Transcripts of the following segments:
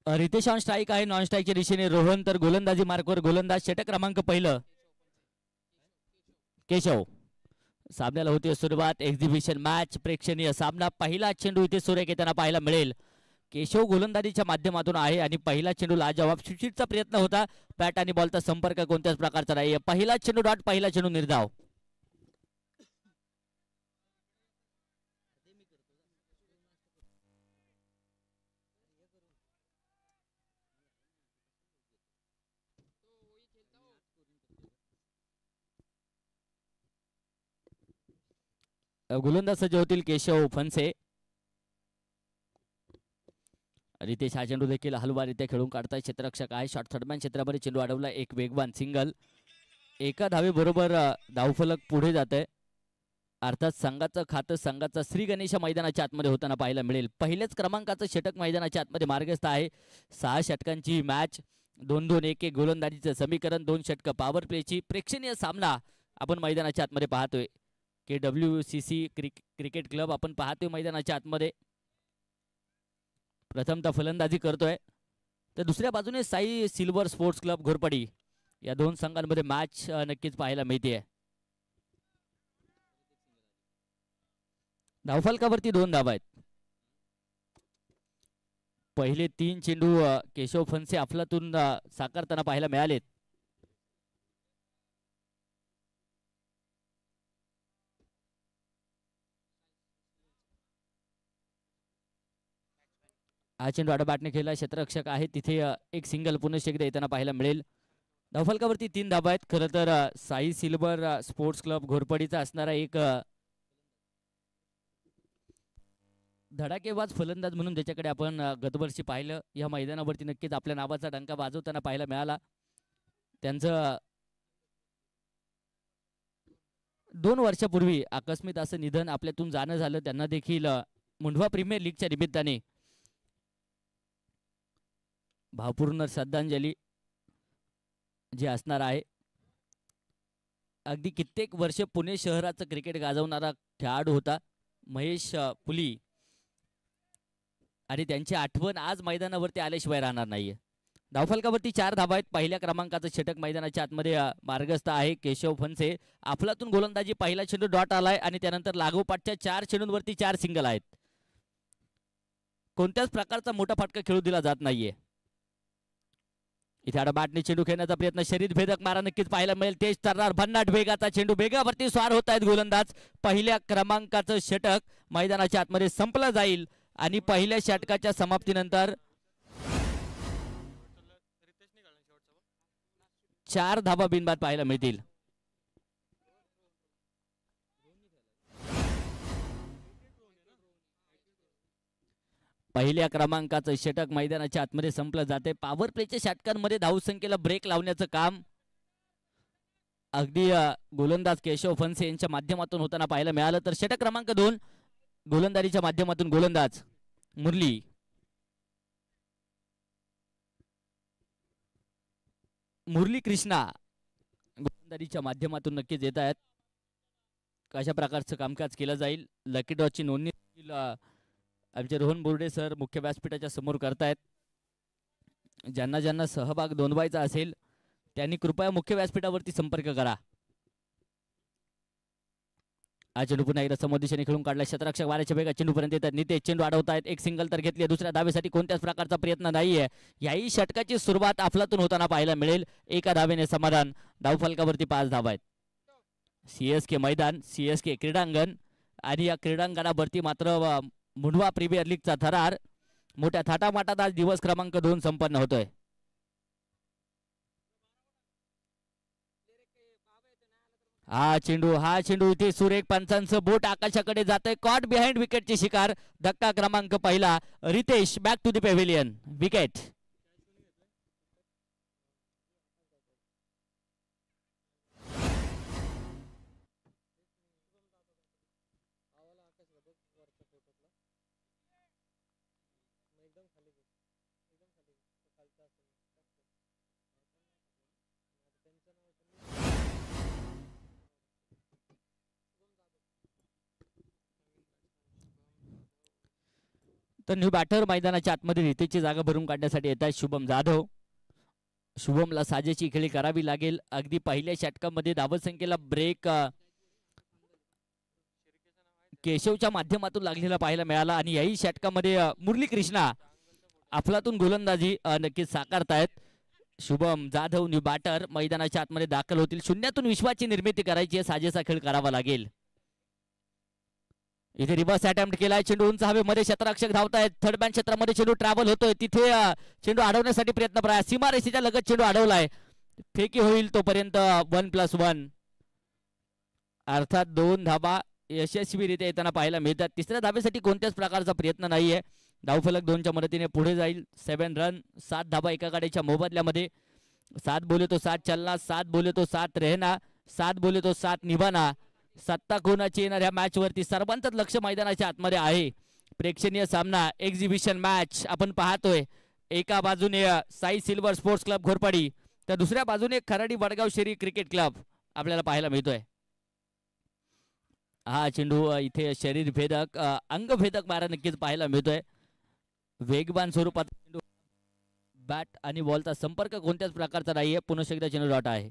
Riteish on strike आहे. Non स्ट्राईकच्या दिशेने रोहन, तर गोलंदाजी मार्कवर गोलंदाज षटक क्रमांक पहिलं केशव. सामन्याला होती सुरुवात. एक्झिबिशन मॅच, प्रेक्षणीय सामना. पहिला चेंडू इथे सुरेख येताना पाहायला मिळेल. केशव गोलंदाजीच्या माध्यमातून आहे आणि पहिला चेंडू लाजवाब सुचितचा प्रयत्न होता. बॅट आणि बॉलचा संपर्क कोणत्याच प्रकारचा नाही. पहिला चेंडू डॉट, पहिला चेंडू निर्धाव. गोलंदाज सज्ज होतील केशव फणसे. रितेश हा चेंडू देखील हलवारित्या खेळून काढताय. क्षेत्ररक्षक आहे. शॉर्ट थर्डमॅन क्षेत्रामध्ये चेंडू अडवला. एक वेगवान सिंगल. एका धावेबरोबर धावफलक पुढे जात आहे. अर्थात संघाचं खातं संघाचा श्री गणेश मैदानाच्या आतमध्ये होताना पाहायला मिळेल. पहिल्याच क्रमांकाचं षटक मैदानाच्या आतमध्ये मार्गस्थ आहे. 6 षटकांची मॅच. 2-2-1-1 गोलंदाजीचं समीकरण. 2 षटकं पॉवर प्लेची. प्रेक्षणीय सामना आपण मैदानाच्या आतमध्ये पाहतोय. KWCC क्रिकेट क्लब आपण पाहतोय मैदानाच्या आतमध्ये. प्रथमतः फलंदाजी करतोय, तर दुसऱ्या बाजूने Sai silver sports club Ghorpadi. या दोन संघांमध्ये मॅच नक्कीच पाहायला मिळते. धावफलकावरती 2 धावा आहेत. पहिले 3 चेंडू केशव फणसे अफलातून साकारताना पाहायला मिळालेत. हा चेंडू आडबाटने खेळला. क्षेत्ररक्षक आहे तिथे एक सिंगल पुनश्च एकदा येताना पाहायला मिळेल. धावफलकावरती 3 धाबा आहेत. खरं तर साई सिल्वर स्पोर्ट्स क्लब घोरपडीचा असणारा एक धडाकेबाज फलंदाज म्हणून ज्याच्याकडे आपण गतवर्षी पाहिलं, या मैदानावरती नक्कीच आपल्या नावाचा डंका वाजवताना पाहायला मिळाला. त्यांचं 2 वर्षापूर्वी आकस्मिक असं निधन आपल्यातून जाणं झालं. त्यांना देखील मुंढवा प्रीमियर लीगच्या निमित्ताने भावपूर्ण श्रद्धांजली जी असणार आहे. अगदी कित्येक वर्ष पुणे शहराचं क्रिकेट गाजवणारा खेळाडू होता महेश पुली, आणि त्यांची आठवण आज मैदानावरती आल्याशिवाय राहणार नाहीये. धावफलकावरती 4 धाबा आहेत. पहिल्या क्रमांकाचं षटक मैदानाच्या आतमध्ये मार्गस्थ आहे केशव फणसे. अफलातून गोलंदाजी. पहिला चेंडू डॉट आलाय आणि त्यानंतर लागोपाठच्या 4 चेंडूंवरती 4 सिंगल आहेत. कोणत्याच प्रकारचा मोठा फटका खेळू दिला जात नाहीये. इथे आडबाटने चेंडू खेळण्याचा प्रयत्न. शरीर भेदक मारा नक्कीच पाहायला मिळेल. तेज तरणार भन्नाट वेगाचा चेंडू. वेगावरती स्वार होत आहेत गोलंदाज. पहिल्या क्रमांकाचं षटक मैदानाच्या आतमध्ये संपलं जाईल आणि पहिल्या षटकाच्या समाप्तीनंतर 4 धाबा बिनबाद पाहायला मिळतील. पहिल्या क्रमांकाचं षटक मैदानाच्या आतमध्ये संपलं जाते. पॉवर प्लेच्या षटकांमध्ये धावसंख्येला ब्रेक लावण्याचं काम अगदी गोलंदाज केशव फणसे यांच्या माध्यमातून होताना पाहायला मिळालं. तर षटक क्रमांक 2 गोलंदाजीच्या माध्यमातून गोलंदाज मुरली कृष्णा गोलंदाजीच्या माध्यमातून नक्कीच येत आहेत. कशा प्रकारचं कामकाज केलं जाईल. लकी ड्रॉची नोंदणी आमचे रोहन बोर्डे सर मुख्य व्यासपीठाच्या समोर करतायत. ज्यांना ज्यांना सहभाग नोंदवायचा असेल त्यांनी कृपया मुख्य व्यासपीठावरती संपर्क करा. हा चेंडू पुन्हा एकदा समोर दिशेने खेळून काढला. क्षेत्ररक्षक वाऱ्याच्या वेगात चेंडूपर्यंत येतात. नितेश चेंडू अडवतायत. एक सिंगल तर घेतली. दुसऱ्या धावेसाठी कोणत्याच प्रकारचा प्रयत्न नाहीये. याही षटकाची सुरुवात अफलातून होताना पाहायला मिळेल. एका धावेने समाधान. धावफलकावरती 5 धावा आहेत. CSK मैदान, CSK क्रीडांगण, आणि या क्रीडांगणावरती मात्र मुंढवा प्रीमियर लीगचा थरार मोठ्या थाटामाटात आज दिवस क्रमांक 2 संपन्न होतोय. हा चेंडू इथे सुरेख पंचांचं बोट आकाशाकडे जातंय. कॉट बिहाइंड विकेटची शिकार. धक्का क्रमांक पहिला. Ritesh back to the pavilion. Wicket. तर न्यू बॅटर मैदानाच्या आतमध्ये रितेशची जागा भरून काढण्यासाठी येत आहे शुभम जाधव. शुभमला साजेची खेळी करावी लागेल. अगदी पहिल्या षटकामध्ये धावसंख्येला ब्रेक केशवच्या माध्यमातून लागलेला पाहायला मिळाला आणि याही षटकामध्ये मुरली कृष्णा अफलातून गोलंदाजी नक्कीच साकारतायत. शुभम जाधव न्यू बॅटर मैदानाच्या आतमध्ये दाखल होतील. शून्यातून विश्वाची निर्मिती करायची आहे. साजेसा खेळ करावा लागेल. इथे रिव्हर्स अटेम्प्ट केलाय. चेंडू उंच हवेमध्ये क्षेत्ररक्षक धावतायत. थर्ड मॅन क्षेत्रामध्ये चेंडू ट्रॅव्हल होतोय. तिथे चेंडू अडवण्यासाठी प्रयत्न प्रयास. सीमारेषेच्या लगत चेंडू अडवलाय. फेकी होईल तोपर्यंत 1+1 अर्थात 2 धाबा यशस्वीरित्या येताना पाहायला मिळतात. तिसऱ्या धाबेसाठी कोणत्याच प्रकारचा प्रयत्न नाहीये. धावफलक 2च्या मदतीने पुढे जाईल. 7 रन 7 धाबा एका गाडीच्या मोबदल्यामध्ये. 7 बोले तो 7 चलना, 7 बोले तो 7 रहना, 7 बोले तो 7 निभाना. सत्ता कोणाची येणार ह्या मॅच वरती सर्वांचंच लक्ष मैदानाच्या आतमध्ये आहे. प्रेक्षणीय सामना एक्झिबिशन मॅच आपण पाहतोय. एका बाजूने Sai silver sports club Ghorpadi तर दुसऱ्या बाजूने खराडी वडगाव शेरी क्रिकेट क्लब आपल्याला पाहायला मिळतोय. हा चेंडू इथे शरीर भेदक अंगभेदक मारा नक्कीच पाहायला मिळतोय. वेगवान स्वरूपात चेंडू, बॅट आणि बॉलचा संपर्क कोणत्याच प्रकारचा नाहीये. पुन्हा एकदा चेंडू डॉट आहे.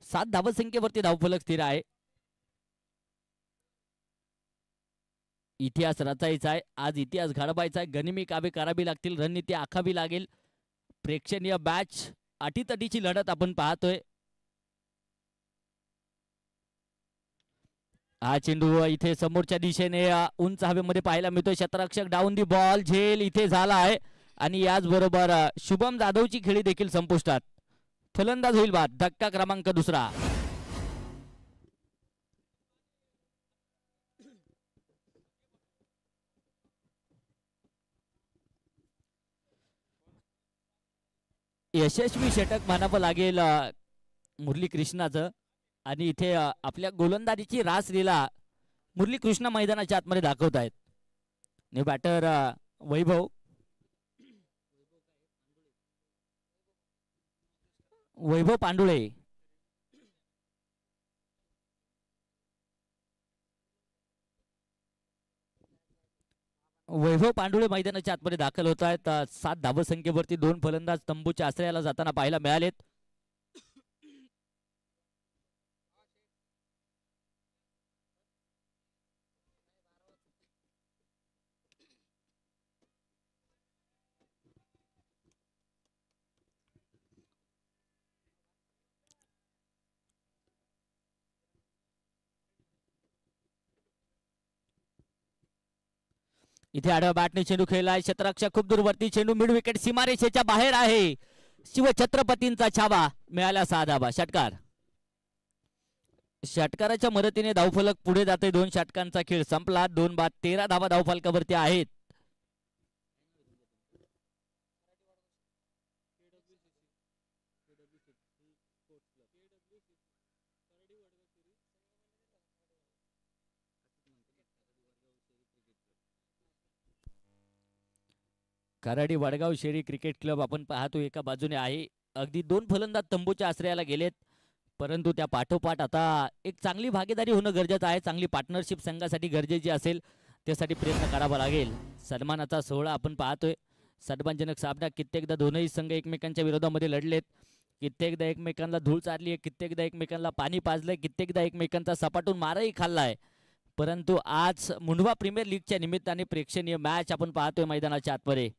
7 धावसंख्येवरती धावफलक स्थिर आहे. इतिहास रचायचा आहे. आज इतिहास घडवायचा आहे. गनिमी कामे करावी लागतील. रणनीती आखावी लागेल. प्रेक्षणीय मॅच अटीतटीची लढत आपण पाहतोय. हा चेंडू इथे समोरच्या दिशेने उंच हवेमध्ये पाहायला मिळतोय. क्षेत्ररक्षक डाऊन दी बॉल झेल इथे झाला आहे आणि याचबरोबर शुभम जाधवची खेळी देखील संपुष्टात. फलंदाज होईल बाद. धक्का क्रमांक 2. यशस्वी षटक म्हणावं लागेल मुरली कृष्णाचं आणि इथे आपल्या गोलंदाजीची रासलीला मुरली कृष्णा मैदानाच्या आतमध्ये दाखवत आहेत. न्यू बॅटर वैभव पांडुळे. वैभव पांडुळे मैदानाच्या आतमध्ये दाखल होत आहेत. 7 धावसंख्येवरती 2 फलंदाज तंबूच्या आश्रयाला जाताना पाहायला मिळालेत. इथे आडव्या बॅटने चेंडू खेळलाय. क्षेत्ररक्षक खूप दूरवरती. चेंडू मिड विकेट सीमारेषेच्या बाहेर आहे. शिवछत्रपतींचा छावा मिळाला. 6 धाबा. षटकार. षटकाराच्या मदतीने धावफलक पुढे जाते. 2 षटकांचा खेळ संपला. 2 बाद 13 धाबा धावफलकावरती आहेत. खराडी वडगाव शेरी क्रिकेट क्लब आपण पाहतो एका बाजूने आहे. अगदी 2 फलंदाज तंबूच्या आश्रयाला गेलेत परंतु त्या पाठोपाठ आता एक चांगली भागीदारी होणं गरजेचं आहे. चांगली पार्टनरशिप संघासाठी गरजेची असेल त्यासाठी प्रयत्न करावा लागेल. सन्मानाचा सोहळा आपण पाहतोय. सन्मानजनक सामना कित्येकदा दोनही संघ एकमेकांच्या विरोधामध्ये लढलेत. कित्येकदा एकमेकांना धूळ चारली आहे. कित्येकदा एकमेकांना पाणी पाजलंय. कित्येकदा एकमेकांचा सपाटून मारही खाल्लाय. परंतु आज मुंडवा प्रीमियर लीगच्या निमित्ताने प्रेक्षणीय मॅच आपण पाहतोय मैदानाच्या आतमध्ये.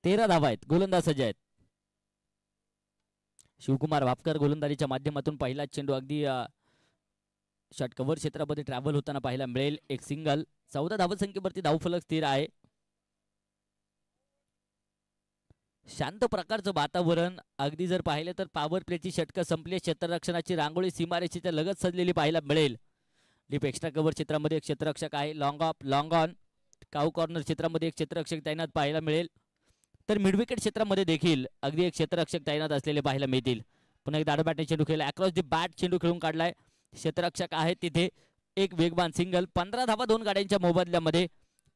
तेरा धावा आहेत. गोलंदाज सज्ज आहेत. शिवकुमार भापकर गोलंदाजीच्या माध्यमातून पहिला चेंडू अगदी षटकवर क्षेत्रामध्ये ट्रॅव्हल होताना पाहायला मिळेल. एक सिंगल. 14 धावसंख्येवरती धावफलक स्थिर आहे. शांत प्रकारचं वातावरण. अगदी जर पाहिले तर पॉवर प्लेची षटक संपली. क्षेत्ररक्षणाची रांगोळी सीमारेषेच्या लगत सजलेली पाहायला मिळेल. डीप एक्स्ट्रा कव्हर क्षेत्रामध्ये एक क्षेत्ररक्षक आहे. Long of long on cow corner क्षेत्रामध्ये एक क्षेत्ररक्षक तैनात पाहायला मिळेल. तर मिडविकेट क्षेत्रामध्ये देखील अगदी एक क्षेत्ररक्षक तैनात असलेले पाहायला मिळतील. पुन्हा एकदा बॅटने चेंडू खेळला, अक्रॉस दी बॅट चेंडू खेळून काढलाय, क्षेत्ररक्षक आहे तिथे, एक वेगवान सिंगल. 15 धावा 2 गाड्यांच्या मोबदल्यामध्ये.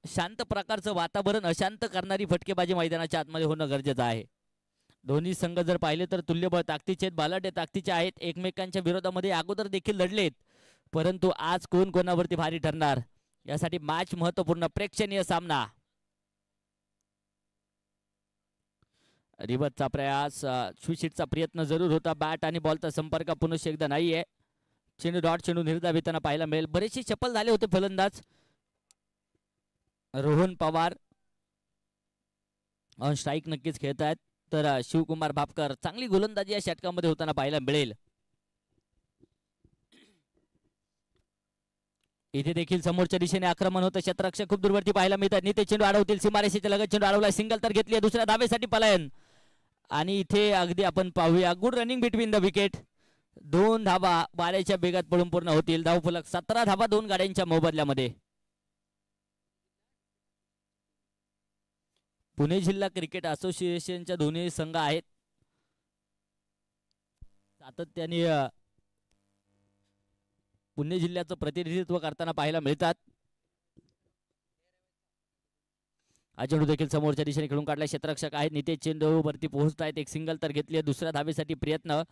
शांत प्रकारचं वातावरण अशांत करणारी फटकेबाजी मैदानाच्या आतमध्ये होणं गरजेचं आहे. दोन्ही संघ जर पाहिले तर तुल्यबळ ताकदीचे आहेत, बलाढ्य ताकदीचे आहेत, एकमेकांच्या विरोधामध्ये अगोदर देखील लढलेत, परंतु आज कोण कोणावरती भारी ठरणार यासाठी मॅच महत्वपूर्ण प्रेक्षणीय सामना. रिवर्सचा प्रयास, स्विचिटचा प्रयत्न जरूर होता, बॅट आणि बॉलचा संपर्क पुन्हा एकदा नाहीये. चेंडू डॉट चेंडू निर्धाव येताना पाहायला मिळेल. बरेचसे चपल झाले होते फलंदाज. रोहन पवार ऑन स्ट्राईक नक्कीच खेळत आहेत, तर शिवकुमार भापकर चांगली गोलंदाजी या षटकामध्ये होताना पाहायला मिळेल. इथे देखील समोरच्या दिशेने आक्रमण होतं, क्षेत्ररक्षक खूप दूरवरती पाहायला मिळतात. निते चेंडू अडवतील, सीमारेषेच्या लगत चेंडू अडवला, सिंगल तर घेतली, दुसऱ्या धावेसाठी पलायन. आणि इथे अगदी आपण पाहूया good running between the wicket. 2 धावा बाऱ्याच्या वेगात पडून पूर्ण होतील. धावफलक 17 धावा 2 गाड्यांच्या मोबदल्यामध्ये. पुणे जिल्हा क्रिकेट असोसिएशनच्या दोन्ही संघ आहेत, सातत्याने पुणे जिल्ह्याचं प्रतिनिधित्व करताना पाहायला मिळतात. हा चेंडू देखील समोरच्या दिशेने खेळून काढला, क्षेत्ररक्षक आहेत, नितेश चेंडू वरती पोहोचतायत, एक सिंगल तर घेतली, दुसऱ्या धावेसाठी प्रयत्न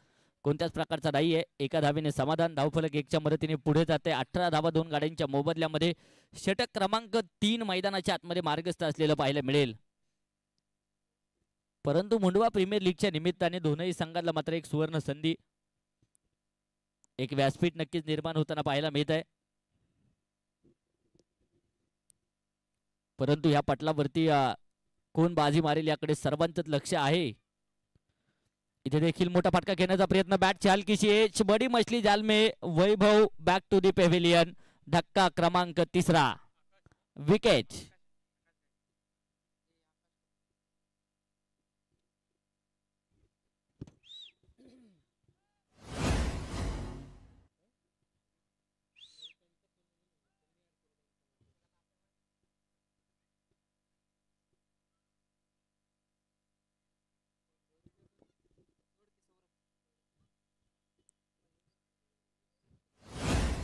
कोणत्याच प्रकारचा नाहीये. एका धावेने समाधान. धावफलक 1च्या मदतीने पुढे जाते. 18 धावा 2 गाड्यांच्या मोबदल्यामध्ये. षटक क्रमांक 3 मैदानाच्या आतमध्ये मार्गस्थ असलेलं पाहायला मिळेल. परंतु मुंडवा प्रीमियर लीगच्या निमित्ताने दोनही संघाला मात्र एक सुवर्ण संधी, एक व्यासपीठ नक्कीच निर्माण होताना पाहायला मिळत आहे. परंतु ह्या पटलावरती कोण बाजी मारेल याकडे सर्वांचंच लक्ष आहे. इथे देखील मोठा फटका घेण्याचा प्रयत्न, बॅटची हलकीशी एज, बडी मछली जाल में, वैभव बॅक टू दी पेव्हिलियन. धक्का क्रमांक 3, विकेट.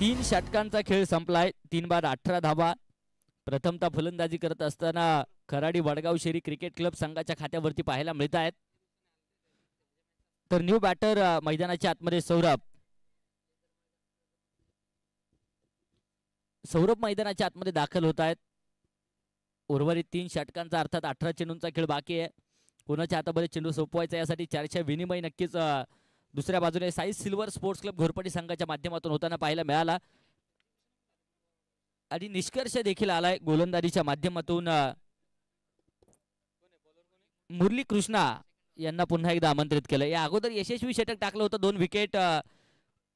तीन षटकांचा खेळ संपलाय. 3 बाद 18 धावा. प्रथमतः फलंदाजी करत असताना खराडी वडगाव शेरी क्रिकेट क्लब संघाच्या खात्यावरती पाहायला मिळत आहेत. तर न्यू बॅटर मैदानाच्या आतमध्ये सौरभ मैदानाच्या आतमध्ये दाखल होत आहेत. उर्वरित 3 षटकांचा अर्थात 18 चेंडूंचा खेळ बाकी आहे. कोणाच्या हातामध्ये चेंडू सोपवायचा यासाठी चर्चा विनिमय नक्कीच दुसऱ्या बाजूने Sai silver sports club Ghorpadi संघाच्या माध्यमातून होताना पाहायला मिळाला. आणि निष्कर्ष देखील आलाय गोलंदाजीच्या माध्यमातून. मुरली कृष्णा यांना पुन्हा एकदा आमंत्रित केलं. या अगोदर यशस्वी षटक टाकलं होतं, 2 विकेट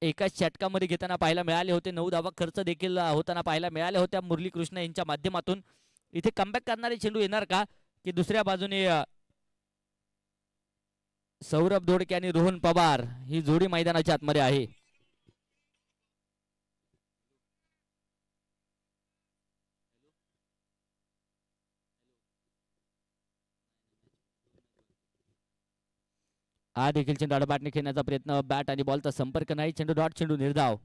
एकाच षटकामध्ये घेताना पाहायला मिळाले होते. 9 धावा खर्च देखील होताना पाहायला मिळाल्या होत्या मुरली कृष्णा यांच्या माध्यमातून. इथे कमबॅक करणारे चेंडू येणार का, की दुसऱ्या बाजूने सौरभ दोडके आणि रोहन पवार ही जोडी मैदानाच्या आतमध्ये आहे. हा देखील चेंडू बॅटने खेळण्याचा प्रयत्न, बॅट आणि बॉलचा संपर्क नाही. चेंडू डॉट चेंडू निर्धाव.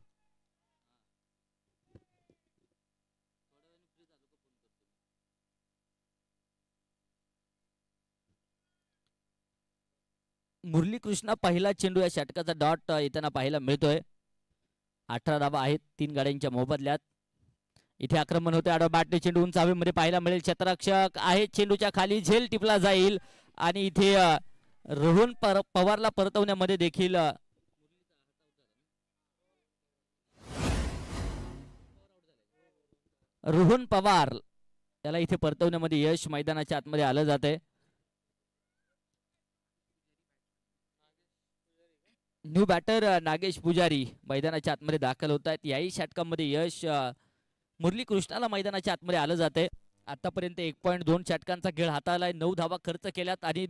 मुरली कृष्णा पहिला चेंडू या षटकाचा डॉट येताना पाहायला मिळतोय. 18 धावा आहेत 3 गाड्यांच्या मोबदल्यात. इथे आक्रमण होते, आडवा बॅटने चेंडू उंच हवेमध्ये पाहायला मिळेल. क्षेत्ररक्षक आहे, चेंडूच्या खाली झेल टिपला जाईल आणि इथे रोहन पवारला परतवण्यामध्ये देखील रोहन पवार याला इथे परतवण्यामध्ये यश मैदानाच्या आतमध्ये आलं जाते. न्यू बॅटर नागेश पुजारी मैदानाच्या आतमध्ये दाखल होत आहेत. याही षटकामध्ये यश मुरली कृष्णाला मैदानाच्या आतमध्ये आलं जाते. आतापर्यंत 1.2 षटकांचा खेळ हाताळलाय, 9 धावा खर्च केल्यात आणि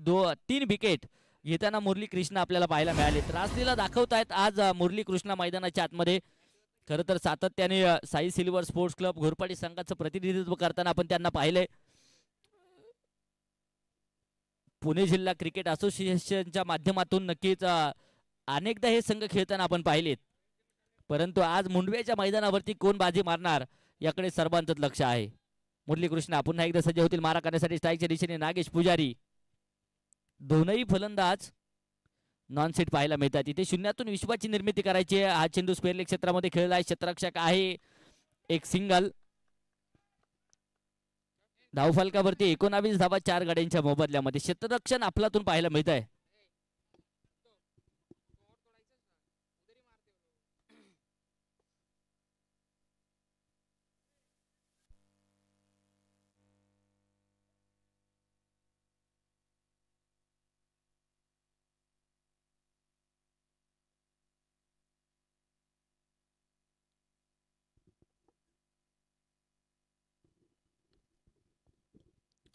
3 विकेट घेताना मुरली कृष्णा आपल्याला पाहायला मिळाले. त्रासलीला दाखवतायत आज मुरली कृष्णा मैदानाच्या आतमध्ये. खरं तर सातत्याने Sai silver sports club Ghorpadi संघाचं प्रतिनिधित्व करताना आपण त्यांना पाहिलंय. पुणे जिल्हा क्रिकेट असोसिएशनच्या माध्यमातून नक्कीच अनेकदा हे संघ खेळताना आपण पाहिलेत, परंतु आज मुंडव्याच्या मैदानावरती कोण बाजी मारणार याकडे सर्वांचंच लक्ष आहे. मुरली कृष्णा पुन्हा एकदा सज्ज होतील मारा करण्यासाठी. स्ट्राईकच्या दिशेने नागेश पुजारी. दोनही फलंदाज नॉन सेट पाहायला मिळतात. इथे शून्यातून विश्वाची निर्मिती करायची आहे. हा चेंडू स्क्वेअर लेग क्षेत्रामध्ये खेळला आहे. क्षेत्ररक्षक आहे. एक सिंगल. धावफलकावरती 19 धावा 4 गाड्यांच्या मोबदल्यामध्ये. क्षेत्ररक्षण आपल्यातून पाहायला मिळत आहे.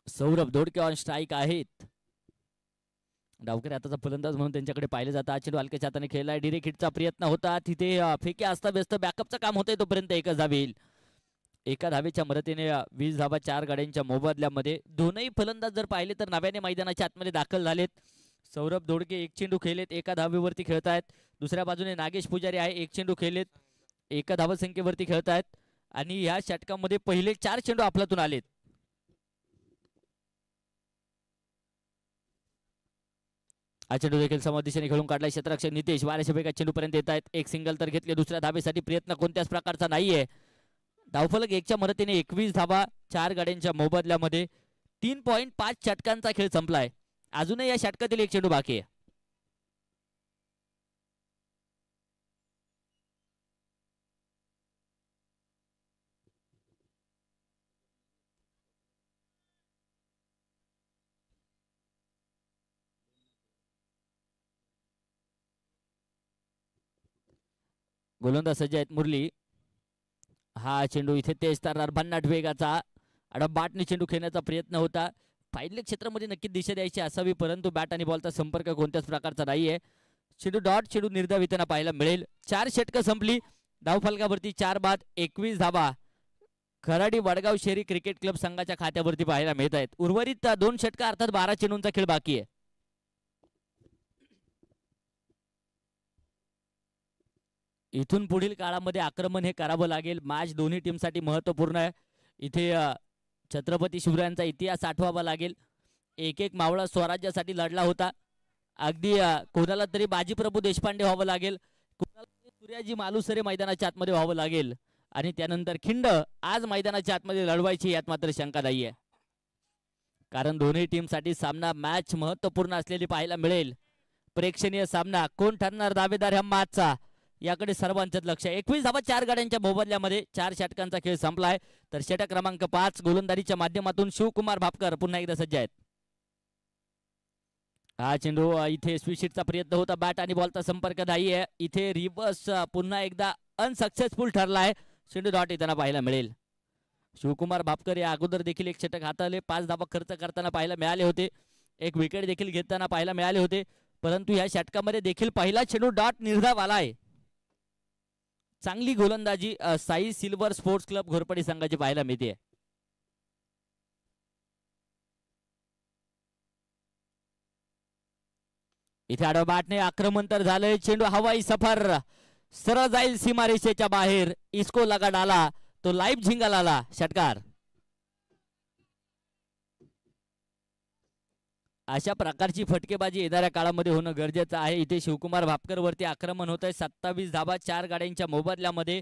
सौरभ दोडके ऑन स्ट्राईक आहेत. डावकरी आताचा फलंदाज म्हणून त्यांच्याकडे पाहिलं जातं. हा चेंडू हलक्याच्या हाताने खेळलाय. डिरेक्ट हिटचा प्रयत्न होता. तिथे फेके असता व्यस्त बॅकअपचं काम होतंय तोपर्यंत एकच धाव येईल. एका धावेच्या मदतीने 20 धावा 4 गाड्यांच्या मोबदल्यामध्ये. दोनही फलंदाज जर पाहिले तर नव्याने मैदानाच्या आतमध्ये दाखल झालेत. सौरभ दोडके एक चेंडू खेळलेत, एका धावेवरती खेळतायत. दुसऱ्या बाजूने नागेश पुजारी आहे, एक चेंडू खेळलेत, एका धावसंख्येवरती खेळतायत. आणि या षटकामध्ये पहिले 4 चेंडू आपल्यातून आलेत. हा चेंडू देखील समोर दिशेने खेळून काढलाय. क्षेत्ररक्षक नितेश वाऱ्याच्या वेगात चेंडू पर्यंत येत आहेत. एक सिंगल तर घेतले. दुसऱ्या धावेसाठी प्रयत्न कोणत्याच प्रकारचा नाहीये. धावफलक 1च्या मदतीने 21 धावा 4 गाड्यांच्या मोबदल्यामध्ये. 3.5 षटकांचा खेळ संपलाय. अजूनही या षटकातील एक चेंडू बाकी आहे. गोलंदाज सज्ज आहेत मुरली. हा चेंडू इथे तेज तर्रार भन्नाट वेगाचा बाटने चेंडू खेळण्याचा प्रयत्न होता. फाईडले क्षेत्रामध्ये नक्की दिशा द्यायची असावी, परंतु बॅट आणि बॉलचा संपर्क कोणत्याच प्रकारचा नाहीये. चेंडू डॉट चेंडू निर्धाव येताना पाहायला मिळेल. 4 षटकं संपली. धावफलकावरती 4 बाद 21 धावा खराडी वडगाव शहरी क्रिकेट क्लब संघाच्या खात्यावरती पाहायला मिळत आहेत. उर्वरित 2 षटकं अर्थात 12 चेंडूंचा खेळ बाकी आहे. इथून पुढील काळामध्ये आक्रमण हे करावं लागेल. मॅच दोन्ही टीमसाठी महत्वपूर्ण आहे. इथे छत्रपती शिवरायांचा इतिहास आठवावा लागेल. एक एक मावळा स्वराज्यासाठी लढला होता. अगदी कोणाला तरी बाजीप्रभू देशपांडे व्हावं लागेल, कोणाला तरी सूर्याजी मालुसरे मैदानाच्या आतमध्ये व्हावं लागेल, आणि त्यानंतर खिंड आज मैदानाच्या आतमध्ये लढवायची यात मात्र शंका नाहीये. कारण दोन्ही टीमसाठी सामना मॅच महत्वपूर्ण असलेली पाहायला मिळेल. प्रेक्षणीय सामना. कोण ठरणार दावेदार ह्या मॅचचा याकडे सर्वांचंच लक्ष आहे. 21 धावा 4 गाड्यांच्या मोबदल्यामध्ये 4 षटकांचा खेळ संपलाय. तर षटक क्रमांक 5 गोलंदाजीच्या माध्यमातून शिवकुमार भापकर पुन्हा एकदा सज्ज आहेत. हा चेंडू इथे स्वीशीटचा प्रयत्न होता. बॅट आणि बॉलचा संपर्क नाहीये. इथे रिव्हर्स पुन्हा एकदा अनसक्सेसफुल ठरलाय. चेंडू डॉट येताना पाहायला मिळेल. शिवकुमार भापकर या अगोदर देखील एक षटक हाताळले. 5 धावा खर्च करताना पाहायला मिळाले होते. एक विकेट देखील घेताना पाहायला मिळाले होते, परंतु या षटकामध्ये देखील पहिला चेंडू डॉट निर्धाव आलाय. चांगली गोलंदाजी Sai silver sports club Ghorpadi संघाची पाहायला मिळते. इथे आडवा बॅटने आक्रमण तर झालंय. चेंडू हवाई सफर सरळ जाईल सीमारेषेच्या बाहेर. इस्को लगाड आला, तो लाईव्ह झिंगल आला. षटकार. अशा प्रकारची फटकेबाजी येणाऱ्या काळामध्ये होणं गरजेचं आहे. इथे शिवकुमार भापकर वरती आक्रमण होत आहे. 27 धावा 4 गाड्यांच्या मोबदल्यामध्ये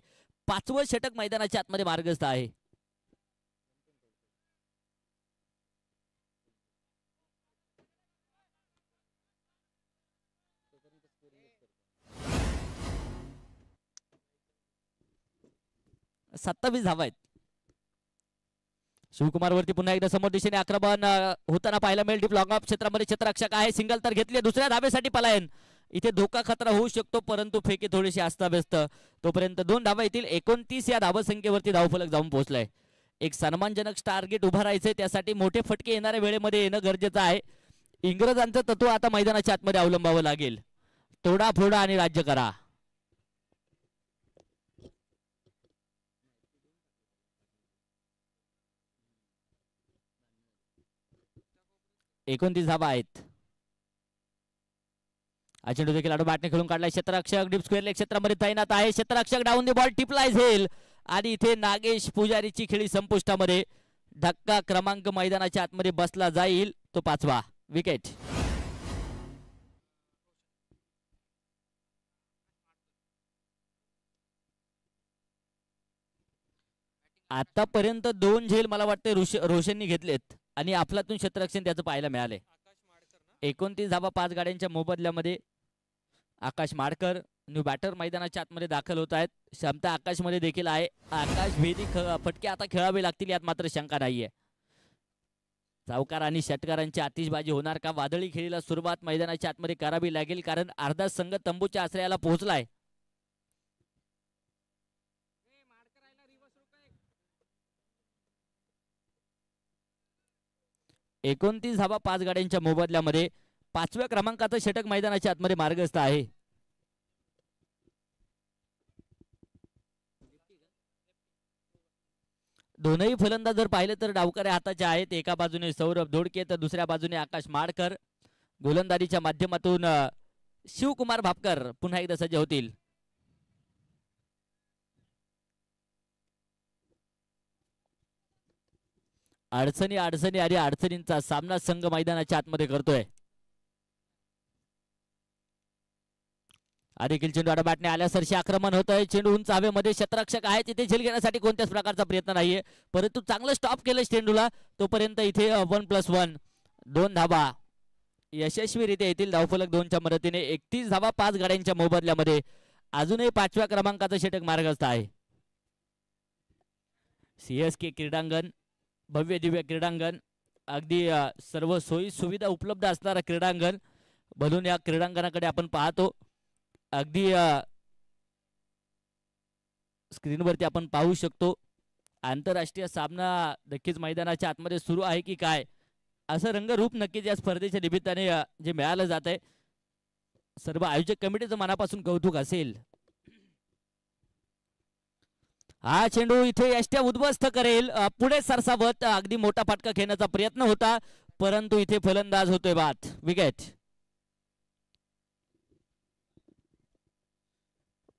5वं षटक मैदानाच्या आतमध्ये मार्गस्थ आहे. सत्तावीस धावा आहेत. शिवकुमार वरती पुन्हा एकदा समोर दिशेने आक्रमण होताना पाहायला मिळेल. डीप लॉंग ऑफ क्षेत्रामध्ये क्षेत्ररक्षक आहे. सिंगल तर घेतली. दुसऱ्या धावेसाठी पलायन. इथे धोका खतरा होऊ शकतो, परंतु फेके थोडेसे अस्ताव्यस्त. तोपर्यंत 2 धावा येतील. 29 या धावसंख्येवरती धावफलक जाऊन पोहोचलाय. एक सन्मानजनक टार्गेट उभा राहायचंय, त्यासाठी मोठे फटके येणाऱ्या वेळेमध्ये येणं गरजेचं आहे. इंग्रजांचं तत्व आता मैदानाच्या आतमध्ये अवलंबावं लागेल. तोडा फोडा आणि राज्य करा. 29 धावा आहेत. चेंडू देखील आडो बॅटने खेळून काढलाय क्षेत्ररक्षक डीप स्क्वेअर लेग क्षेत्रामध्ये तैनात आहे. क्षेत्ररक्षक डाऊन दी बॉल टिपलाय झेल आणि इथे नागेश पुजारीची खेळी संपुष्टामध्ये. धक्का क्रमांक मैदानाच्या आतमध्ये बसला जाईल, तो 5वा विकेट. आतापर्यंत 2 झेल मला वाटतं रोशननी घेतलेत आणि आपल्यातून क्षेत्ररक्षण त्याचं पाहायला मिळाले. 29 धावा 5 गाड्यांच्या मोबदल्यामध्ये आकाश माडकर न्यू बॅटर मैदानाच्या आतमध्ये दाखल होत आहेत. क्षमता आकाशमध्ये देखील आहे. आकाश भेदी फटके आता खेळावे लागतील यात मात्र शंका नाहीये. चौकार आणि षटकारांची आतिषबाजी होणार का? वादळी खेळीला सुरुवात मैदानाच्या आतमध्ये करावी लागेल कारण अर्धा संघ तंबूच्या आश्रयाला पोहोचलाय. 29 धावा 5 गाड्यांच्या मोबदल्यामध्ये 5व्या क्रमांकाचं षटक मैदानाच्या आतमध्ये मार्गस्थ आहे. दोनही फलंदाज जर पाहिले तर डावकऱ्या हाताचे आहेत. एका बाजूने सौरभ दोडके तर दुसऱ्या बाजूने आकाश माडकर. गोलंदाजीच्या माध्यमातून शिवकुमार भापकर पुन्हा एकदा सज्ज होतील. अडचणी अडचणी आणि अडचणींचा सामना संघ मैदानाच्या आतमध्ये करतोय. देखील चेंडू आडा बॅटने आल्यासरशी आक्रमण होत आहे. चेंडू उंच हवेमध्ये क्षेत्ररक्षक आहे तिथे झेल घेण्यासाठी कोणत्याच प्रकारचा प्रयत्न नाहीये, परंतु चांगलं स्टॉप केलं चेंडूला. तोपर्यंत इथे 1+1 2 धावा यशस्वीरित्या येतील धावफलक 2च्या मदतीने. 31 धावा 5 गाड्यांच्या मोबदल्यामध्ये अजूनही 5व्या क्रमांकाचं षटक मार्गस्थ आहे. CSK क्रीडांगण भव्य दिव्य क्रीडांगण, अगदी सर्व सोयी सुविधा उपलब्ध असणारा क्रीडांगण. म्हणून या क्रीडांगणाकडे आपण पाहतो. अगदी स्क्रीनवरती आपण पाहू शकतो आंतरराष्ट्रीय सामना नक्कीच मैदानाच्या आतमध्ये सुरू आहे की काय असं रंगरूप नक्कीच या स्पर्धेच्या निमित्ताने जे मिळालं जात आहे. सर्व आयोजक कमिटीचं मनापासून कौतुक असेल. हा चेंडू इथे यष्ट्या उद्ध्वस्त करेल. पुढे सरसावत अगदी मोठा फटका खेळण्याचा प्रयत्न होता, परंतु इथे फलंदाज होतोय बाद. विकेट.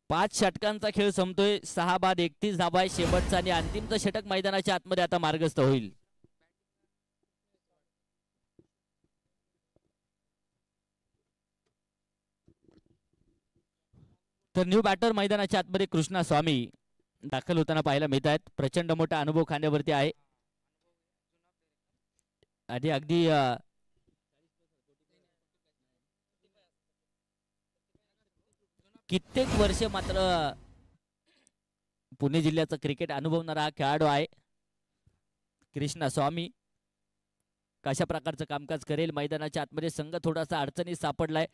5 षटकांचा खेळ संपतोय. 6 बाद 31 धावा आहे शेवटचा आणि अंतिमचं षटक मैदानाच्या आतमध्ये आता मार्गस्थ होईल. तर न्यू बॅटर मैदानाच्या आतमध्ये कृष्णा स्वामी दाखल होताना पाहायला मिळत आहेत. प्रचंड मोठा अनुभव खांद्यावरती आहे आणि अगदी कित्येक वर्ष मात्र पुणे जिल्ह्याचा क्रिकेट अनुभवणारा हा खेळाडू आहे कृष्णा स्वामी. कशा प्रकारचं कामकाज करेल मैदानाच्या आतमध्ये? संघ थोडासा अडचणीत सापडलाय,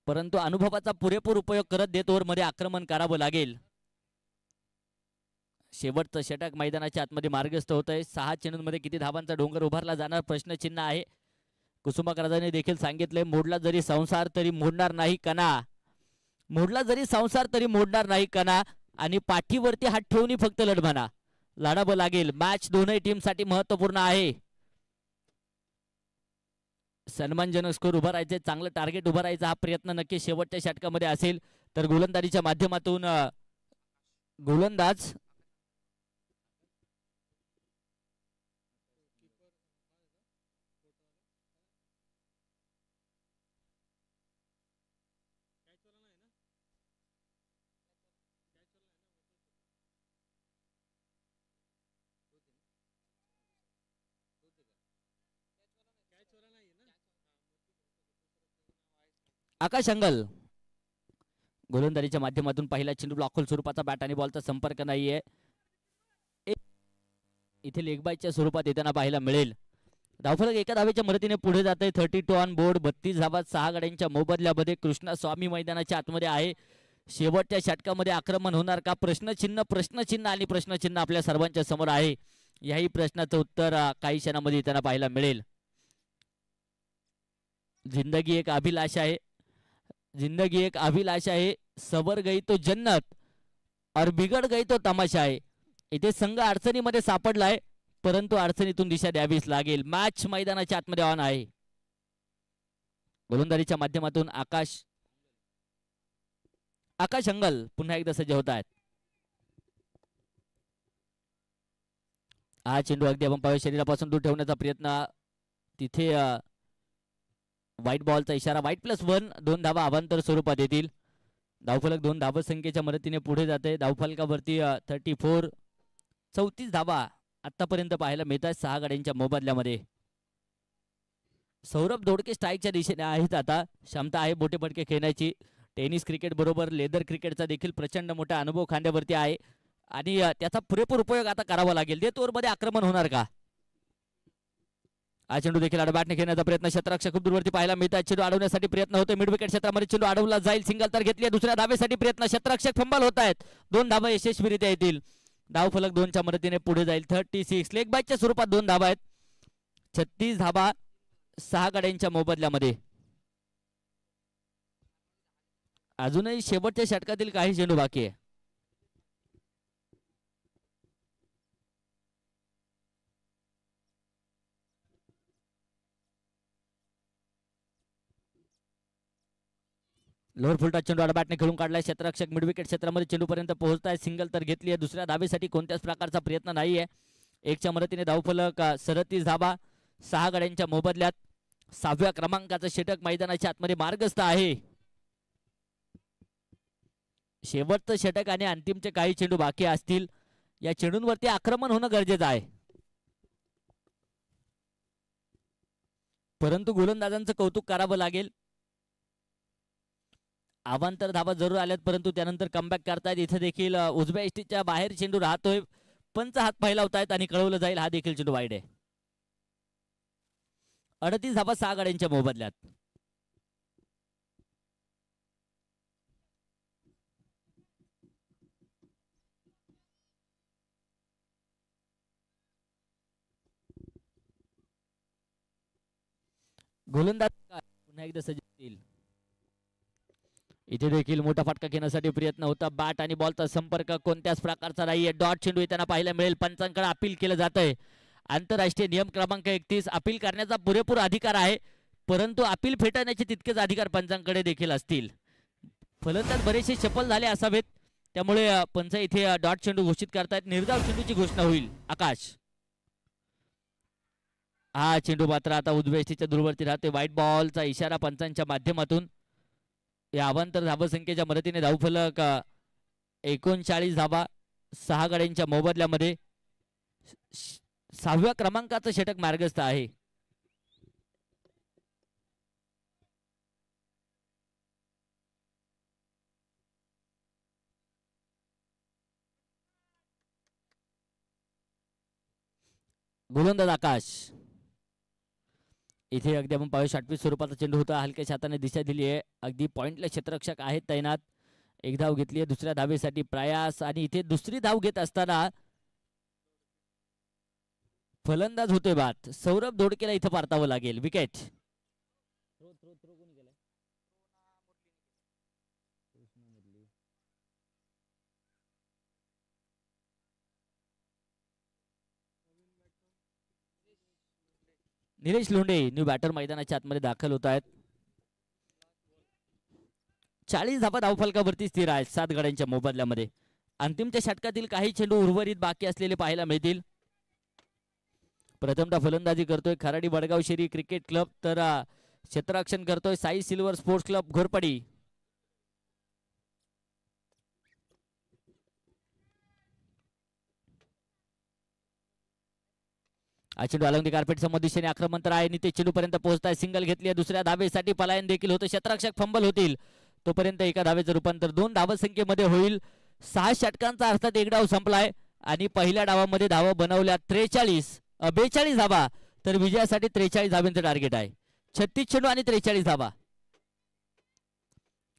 परंतु अनुभवाचा पुरेपूर उपयोग करत देत ओव्हरमध्ये आक्रमण करावं लागेल. शेवटचं षटक मैदानाच्या आतमध्ये मार्गस्थ होत आहे. 6 चेंडूंमध्ये किती धावांचा डोंगर उभारला जाणार प्रश्नचिन्ह आहे. कुसुमाग्रजाने देखील सांगितलंय मोडला जरी संसार तरी मोडणार नाही कणा. मोडला जरी संसार तरी मोडणार नाही कणा आणि पाठीवरती हात ठेवून फक्त लढमना लढावं लागेल. मॅच दोनही टीम साठी महत्वपूर्ण आहे. सन्मानजनक स्कोर उभा राहायचे, चांगलं टार्गेट उभा राहायचा हा प्रयत्न नक्की शेवटच्या षटकामध्ये असेल. तर गोलंदाजीच्या माध्यमातून गोलंदाज आकाश अंगल गोलंदाजीच्या माध्यमातून पहिला चेंडू ब्लॉकहोल स्वरूपाचा बॅट आणि बॉलचा संपर्क नाहीये. इथे लेगबायच्या स्वरूपात येताना पाहायला मिळेल. धावफलक एका धावेच्या मदतीने पुढे जात आहे. 32 ऑन बोर्ड 32 धावात 6 गाड्यांच्या मोबदल्यामध्ये कृष्णा स्वामी मैदानाच्या आतमध्ये आहे. शेवटच्या षटकामध्ये आक्रमण होणार का? प्रश्नचिन्ह प्रश्नचिन्ह आणि प्रश्नचिन्ह आपल्या सर्वांच्या समोर आहे. याही प्रश्नाचं उत्तर काही क्षणामध्ये येताना पाहायला मिळेल. जिंदगी एक अभिलाषा आहे, जिंदगी एक अभिलाषा है, सवर गई तो जन्नत और बिगड़ गई तो तमाशा है. इथे संघ अडचणीमध्ये सापडलाय, परंतु अडचणीतून दिशा द्यावीच लागेल. मॅच मैदानाच्या आतमध्ये ऑन आहे. गोलंदाजीच्या माध्यमातून आकाश आकाश अंगल पुन्हा एकदा सज्ज होत आहेत. हा चेंडू अगदी आपण पाहूया शरीरापासून दूर ठेवण्याचा प्रयत्न. तिथे व्हाईट बॉलचा इशारा. व्हाईट +1 2 धावा अवांतर स्वरूपात येतील. धावफलक 2 धाव संख्येच्या मदतीने पुढे जाते. धावफलकावरती 34 34 धावा आतापर्यंत पाहायला मिळतात 6 गाड्यांच्या मोबदल्यामध्ये. सौरभ दोडके स्ट्राईकच्या दिशेने आहेत. आता क्षमता आहे बोटे पटके खेळण्याची. टेनिस क्रिकेट बरोबर लेदर क्रिकेटचा देखील प्रचंड मोठा अनुभव खांद्यावरती आहे आणि त्याचा पुरेपूर उपयोग आता करावा लागेल. डेथ ओव्हरमध्ये आक्रमण होणार का? हा चेंडू देखील आडबाटने खेळण्याचा प्रयत्न. क्षेत्ररक्षक खूप दूरवरती पाहायला मिळतात. चेंडू अडवण्यासाठी प्रयत्न होतोय. मिड विकेट क्षेत्रामध्ये चेंडू अडवला जाईल. सिंगल तर घेतली. दुसऱ्या धावेसाठी प्रयत्न. क्षेत्ररक्षक फंबल होत आहेत. 2 धावा यशस्वीरित्या येतील. धावफलक 2च्या मदतीने पुढे जाईल. 36 लेग बायच्या स्वरूपात 2 धावा आहेत. 36 धावा 6 गाड्यांच्या मोबदल्यामध्ये. अजूनही शेवटच्या षटकातील काही चेंडू बाकी आहे. लोअर फुलटा चेंडू आडबाटने खेळून काढलाय. क्षेत्ररक्षक मिड विकेट क्षेत्रामध्ये चेंडूपर्यंत पोहोचताय. सिंगल तर घेतली आहे. दुसऱ्या धावेसाठी कोणत्याच प्रकारचा प्रयत्न नाहीये. 1च्या मदतीने धावफलक 37 धावा 6 गाड्यांच्या मोबदल्यात. 6व्या क्रमांकाचं षटक मैदानाच्या आतमध्ये मार्गस्थ आहे. शेवटचं षटक आणि अंतिमचे काही चेंडू बाकी असतील. या चेंडूंवरती आक्रमण होणं गरजेचं आहे. परंतु गोलंदाजांचं कौतुक करावं लागेल. अवांतर धावा जरूर आल्यात परंतु त्यानंतर कमबॅक करतायत. इथे देखील उजव्या इष्टीच्या बाहेर चेंडू राहतोय. पंच हात फैलावतायत आणि कळवलं जाईल हा देखील चेंडू वाईड आहे. 38 धावा 6 गाड्यांच्या मोबदल्यात. गोलंदाज पुन्हा एकदा सज्ज होतील. इथे देखील मोठा फटका घेण्यासाठी प्रयत्न होता. बॅट आणि बॉलचा संपर्क कोणत्याच प्रकारचा नाहीये. डॉट चेंडू येताना पाहायला मिळेल. पंचांकडे अपील केलं जात आहे. आंतरराष्ट्रीय नियम क्रमांक 31 अपील करण्याचा पुरेपूर अधिकार आहे परंतु अपील फेटाळण्याचे तितकेच अधिकार पंचांकडे देखील असतील. फलंदाज बरेचसे सफल झाले असावेत त्यामुळे पंच इथे डॉट चेंडू घोषित करतायत. निर्धाव चेंडूची घोषणा होईल. आकाश हा चेंडू मात्र आता उजव्या इष्टीच्या दूरवरती राहते. व्हाईट बॉलचा इशारा पंचांच्या माध्यमातून. या अवांतर धावसंख्येच्या मदतीने धावफलक 39 धावा 6 गाड्यांच्या मोबदल्यामध्ये. 6व्या क्रमांकाचं षटक मार्गस्थ आहे. गोलंदाज आकाश इथे अगदी आपण पाहू षटवीस स्वरूपाचा चेंडू होता. हलक्या हाताने दिशा दिली आहे. अगदी पॉइंटला क्षेत्ररक्षक आहेत तैनात. एक धाव घेतली आहे. दुसऱ्या धावेसाठी प्रयास आणि इथे दुसरी धाव घेत असताना फलंदाज होतोय बाद. सौरभ दोडकेला इथं परतावं लागेल. Wicket Nilesh Londhe new batter मैदानाच्या आतमध्ये दाखल होत आहेत. 40 धावा धावफलकावरती स्थिर आहेत 7 गाड्यांच्या मोबदल्यामध्ये. अंतिमच्या षटकातील काही चेंडू उर्वरित बाकी असलेले पाहायला मिळतील. प्रथमतः फलंदाजी करतोय खराडी वडगाव शेरी क्रिकेट क्लब तर क्षेत्ररक्षण करतोय Sai silver sports club Ghorpadi. चेंडू अलंगी कार्पेट समोर दिशेने आक्रमण तर आहे. ते चेंडू पर्यंत पोहोचताय. सिंगल घेतली आहे. दुसऱ्या धावेसाठी पलायन देखील होतं. क्षेत्ररक्षक फंबल होतील तोपर्यंत एका धावेचं रूपांतर 2 धावसंख्येमध्ये होईल. 6 षटकांचा अर्थात एक डाव संपलाय आणि पहिल्या डावामध्ये धावा बनवल्या 42 धावा तर विजयासाठी 43 धावांचं टार्गेट आहे. 36 चेंडू आणि 43 धावा.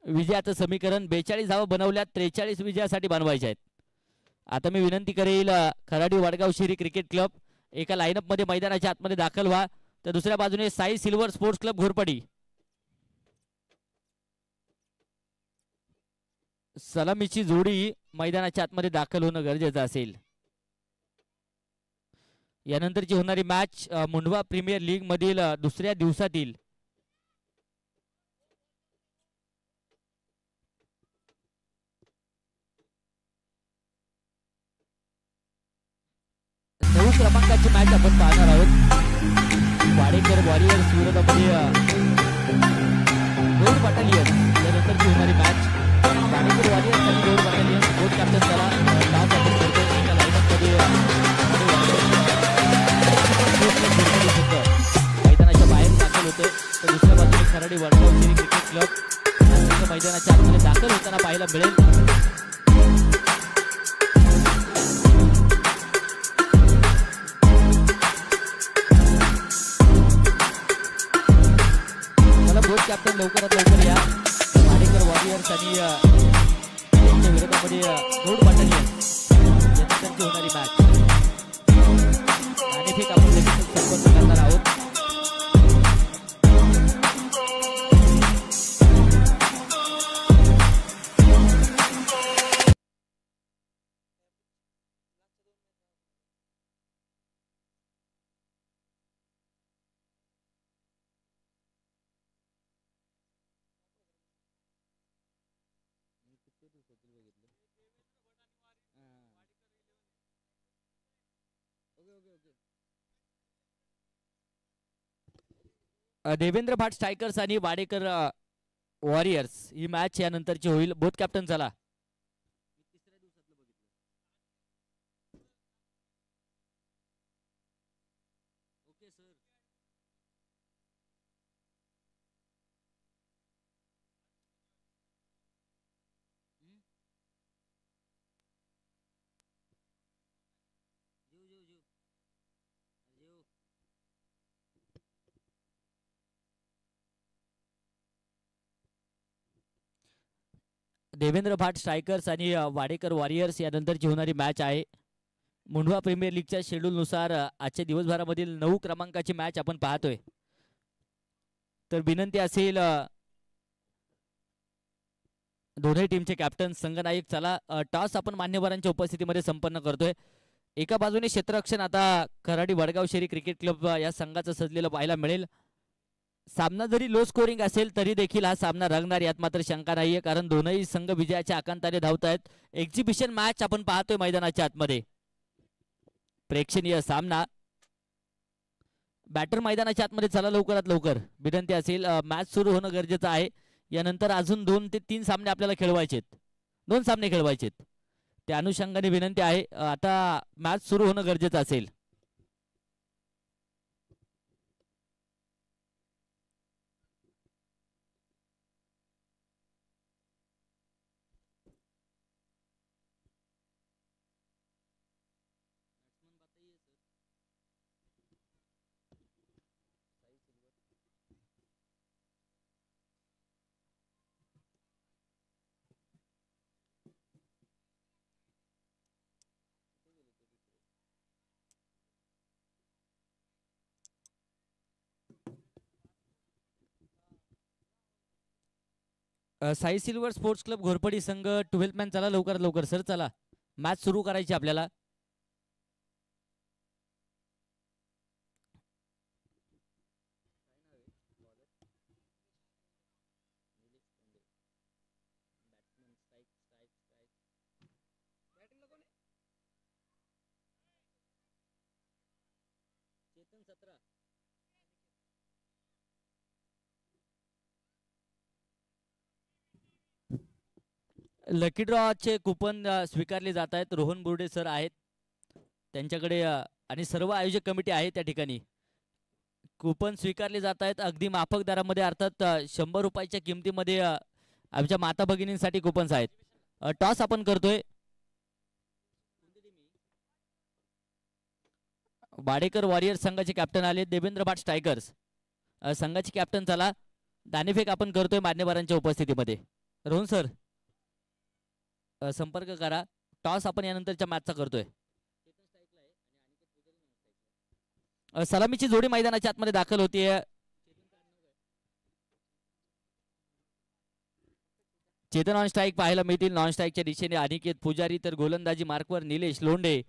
विजयाचं समीकरण 42 धावा बनवल्या 43 विजयासाठी बनवायचे आहेत. आता मी विनंती करेल खराडी वडगाव शेरी क्रिकेट क्लब एका लाईनअप मध्ये मैदानाच्या आतमध्ये दाखल व्हा. तर दुसऱ्या बाजूने Sai silver sports club Ghorpadi सलामीची जोडी मैदानाच्या आतमध्ये दाखल होणं गरजेचं असेल. यानंतरची होणारी मॅच मुंडवा प्रीमियर लीग मधील दुसऱ्या दिवसातील क्रमांकाची मॅच आपण पाहणार आहोत. वाडेकर वॉरियर्स विरोधामध्ये गौड बटालियन यानंतरची होणारी मॅच. वाडेकर वॉरियर्स आणि गौड बटालियन गौड कॅप्टन झाला डास आपण करतो. एका लाईनअपमध्ये मैदानाच्या बाहेर दाखल होते तर दुसऱ्या बाजूने खराडी वडगाव श्री क्रिकेट क्लब मैदानाच्या आतमध्ये दाखल होताना पाहायला मिळेल. कॅप्टन लवकरात लवकर या. वाडेकर वॉरियर्स आणि त्यांच्या विरोधामध्ये गौड बटालियन यांच्यातर्फे होणारी मॅच आणि फेक आपण देखील संपर्क करणार आहोत. देवेंद्र भाट स्ट्रायकर्स आणि वाडेकर वॉरियर्स ही मॅच यानंतरची होईल. बोथ कॅप्टन झाला. देवेंद्र भाट स्ट्रायकर्स आणि वाडेकर वॉरियर्स यानंतरची होणारी मॅच आहे. मुंढवा प्रीमियर लीगच्या शेड्यूलनुसार आजच्या दिवसभरामधील 9 क्रमांकाची मॅच आपण पाहतोय. तर विनंती असेल दोन्ही टीमचे कॅप्टन संघनायक चला टॉस आपण मान्यवरांच्या उपस्थितीमध्ये संपन्न करतोय. एका बाजूने क्षेत्ररक्षण आता खराडी वडगाव शहरी क्रिकेट क्लब या संघाचं सजलेलं पाहायला मिळेल. सामना जरी लो स्कोरिंग असेल तरी देखील हा सामना रंगणार यात मात्र शंका नाहीये, कारण दोनही संघ विजयाच्या आकांताने धावत आहेत. एक्झिबिशन मॅच आपण पाहतोय मैदानाच्या आतमध्ये. प्रेक्षणीय सामना. बॅटर मैदानाच्या आतमध्ये चला लवकरात लवकर. विनंती असेल मॅच सुरू होणं गरजेचं आहे. यानंतर अजून 2 ते 3 सामने आपल्याला खेळवायचेत. 2 सामने खेळवायचेत. त्या अनुषंगाने विनंती आहे आता मॅच सुरू होणं गरजेचं असेल. Sai silver sports club Ghorpadi संघ 12 मॅन चला लवकरात लवकर सर चला. मॅच सुरू करायची आपल्याला. लकी ड्रॉचे कुपन स्वीकारले जात आहेत. रोहन बोर्डे सर आहेत त्यांच्याकडे आणि सर्व आयोजक कमिटी आहे त्या ठिकाणी. कुपन स्वीकारले जात आहेत अगदी माफक दरामध्ये, अर्थात 100 रुपयाच्या किमतीमध्ये आमच्या माता भगिनींसाठी कुपन्स आहेत. टॉस आपण करतोय. वाडेकर वॉरियर्स संघाचे कॅप्टन आले. देवेंद्र भाट स्ट्रायकर्स संघाचे कॅप्टन चला. दानेफेक आपण करतोय मान्यवरांच्या उपस्थितीमध्ये. रोहन सर संपर्क करा. टॉस आपण यानंतरच्या मॅचचा करतोय. सलामीची जोडी मैदानाच्या आतमध्ये दाखल होतीये. चेतन ऑन स्ट्राईक पाहायला मिळतील. नॉन स्ट्राईकच्या दिशेने अनिकेत पुजारी, तर गोलंदाजी मार्कवर निलेश लोंढे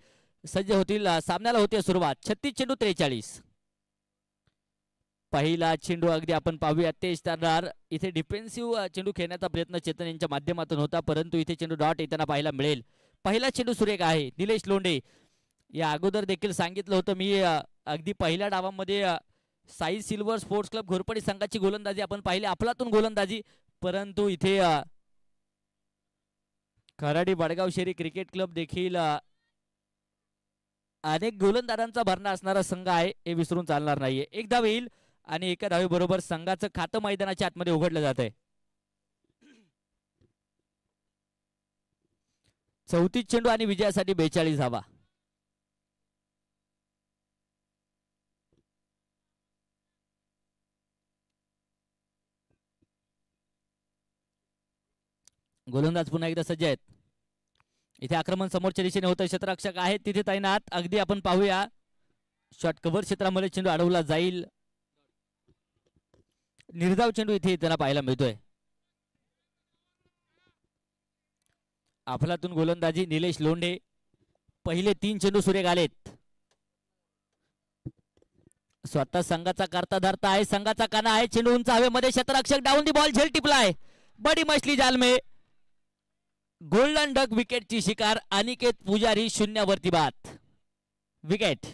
सज्ज होतील. सामन्याला होते सुरुवात. 36 चेंडू 43. पहिला चेंडू अगदी आपण पाहूया तेज तरणार. इथे डिफेन्सिव्ह चेंडू खेळण्याचा प्रयत्न चेतन यांच्या माध्यमातून होता, परंतु इथे चेंडू डॉट येताना पाहायला मिळेल. पहिला चेंडू सुरेख आहे. निलेश लोंढे या अगोदर देखील सांगितलं होतं मी अगदी पहिल्या डावामध्ये Sai silver sports club Ghorpadi संघाची गोलंदाजी आपण पाहिली, अफलातून गोलंदाजी. परंतु इथे खराडी वडगाव शेरी क्रिकेट क्लब देखील अनेक गोलंदाजांचा भरणा असणारा संघ आहे, हे विसरून चालणार नाहीये. एक धाव येईल आणि एका धावेबरोबर संघाचं खातं मैदानाच्या आतमध्ये उघडलं जात आहे. 34 चेंडू आणि विजयासाठी 42 धावा. गोलंदाज पुन्हा एकदा सज्ज आहेत. इथे आक्रमण समोरच्या दिशेने होतं, क्षेत्ररक्षक आहेत तिथे तैनात. अगदी आपण पाहूया, शॉट कव्हर क्षेत्रामध्ये चेंडू अडवला जाईल. निर्धाव चेंडू इथे त्यांना पाहायला मिळतोय. अफलातून गोलंदाजी निलेश लोंढे. पहिले 3 चेंडू सुरेख आलेत. स्वतः संघाचा करता धरता आहे, संघाचा काना आहे. चेंडू उंच हवेमध्ये, क्षेत्ररक्षक डाऊन दी बॉल, झेल टिपलाय. बडी मछली जाल में. गोल्डन डक विकेटची शिकार. अनिकेत पुजारी 0 वरती बाद. विकेट.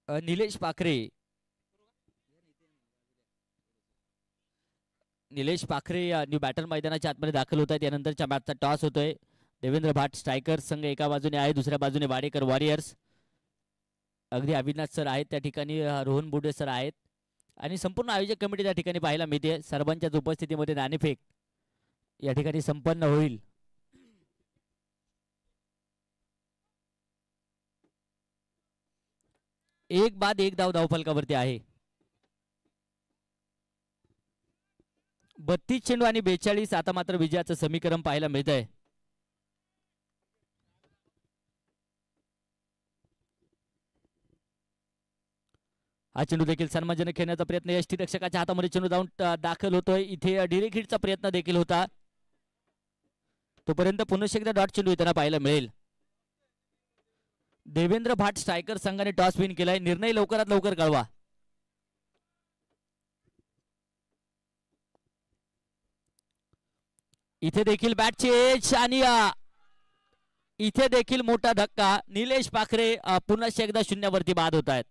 निलेश पाखरे. निलेश पाखरे न्यू बॅटर मैदानाच्या आतमध्ये दाखल होत आहेत. यानंतरच्या मॅचचा टॉस होतोय. देवेंद्र भाट स्ट्रायकर संघ एका बाजूने आहे, दुसऱ्या बाजूने वाडेकर वॉरियर्स. अगदी अविनाश सर आहेत त्या ठिकाणी, रोहन बुडे सर आहेत आणि संपूर्ण आयोजक कमिटी त्या ठिकाणी पाहायला मिळते. सर्वांच्याच उपस्थितीमध्ये नाणेफेक या ठिकाणी संपन्न होईल. एक बाद एक धाव धावफलकावरती आहे. 32 चेंडू आणि 42. आता मात्र विजयाचं समीकरण पाहायला मिळत आहे. हा चेंडू देखील सन्मानजनक खेळण्याचा प्रयत्न यष्टीरक्षकाच्या हातामध्ये चेंडू जाऊन दाखल होतोय. इथे डिरेक्ट हिटचा प्रयत्न देखील होता, तोपर्यंत पुन्हा एकदा डॉट चेंडू त्यांना पाहायला मिळेल. देवेंद्र भाट स्ट्रायकर संघाने टॉस विन केलाय. निर्णय लवकरात लवकर कळवा. इथे देखील बॅटची एज आणि इथे देखील मोठा धक्का. निलेश पाखरे पुन्हा एकदा 0 वरती बाद होत आहेत.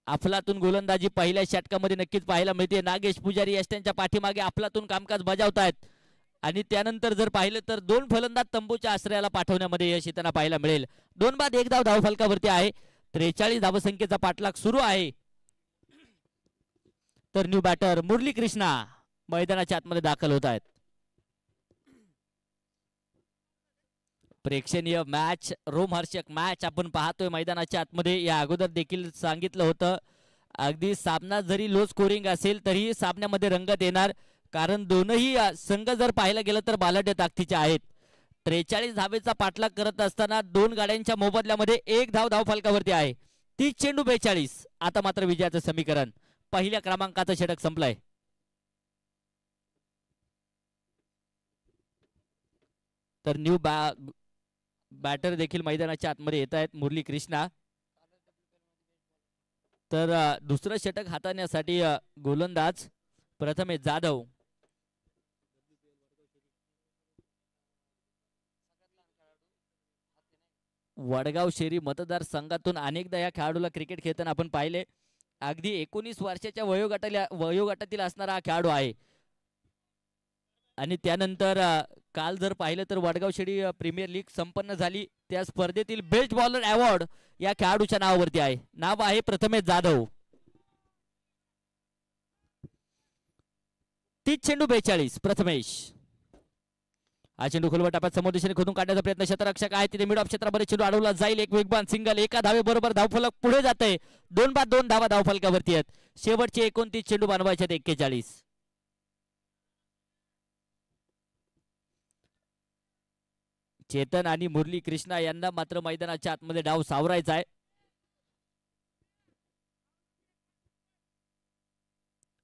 अफलातून गोलंदाजी पहिल्या षटकामध्ये नक्कीच पाहायला मिळते. नागेश पुजारी यष्ट्यांच्या पाठीमागे अफलातून कामकाज बजावतायत आणि त्यानंतर जर पाहिलं तर 2 फलंदाज तंबूच्या आश्रयाला पाठवण्यामध्ये यश येताना पाहायला मिळेल. 2 बाद 1 धाव धावफलकावरती आहे. 43 धावसंख्येचा पाठलाग सुरू आहे. तर न्यू बॅटर मुरली कृष्णा मैदानाच्या आतमध्ये दाखल होत आहेत. प्रेक्षणीय मॅच, रोमहर्षक मॅच आपण पाहतोय मैदानाच्या आतमध्ये. या अगोदर देखील सांगितलं होतं, अगदी सामना जरी लो स्कोरिंग असेल तरी सामन्यामध्ये रंगत येणार, कारण दोनही संघ जर पाहायला गेलं तर बालाढ्य ताकदीचे आहेत. 43 धावेचा पाठलाग करत असताना 2 गाड्यांच्या मोबदल्यामध्ये 1 धाव धावफलकावरती आहे. 30 चेंडू 42. आता मात्र विजयाचं समीकरण. पहिल्या क्रमांकाचं षटक संपलंय. तर न्यू बॅटर देखील मैदानाच्या आतमध्ये येत आहेत, मुरली कृष्णा. तर दुसरं षटक हाताळण्यासाठी गोलंदाज प्रथमेश जाधव. वडगाव शेरी मतदारसंघातून अनेकदा या खेळाडूला क्रिकेट खेळताना आपण पाहिले. अगदी 19 वर्षाच्या वयोगटातील असणारा हा खेळाडू आहे. आणि त्यानंतर काल जर पाहिलं तर वडगाव शेरी प्रीमियर लीग संपन्न झाली, त्या स्पर्धेतील बेस्ट बॉलर अवॉर्ड या खेळाडूच्या नावावरती आहे. नाव आहे प्रथमेश जाधव. 30 चेंडू 42. प्रथमेश. हा चेंडू खोलवर टाप्यात समोर दिशेने खोदून काढण्याचा प्रयत्न. क्षेत्ररक्षक आहे तिथे मिड ऑफ क्षेत्रामध्ये चेंडू अडवला जाईल. एक वेगवान सिंगल. एका धावे बरोबर धावफलक पुढे जाते. 2 बाद 2 धावा धावफलकावरती आहेत. शेवटचे 29 चेंडू बनवायचे आहेत. 41. चेतन आणि मुरली कृष्णा यांना मात्र मैदानाच्या आतमध्ये डाव सावरायचा आहे.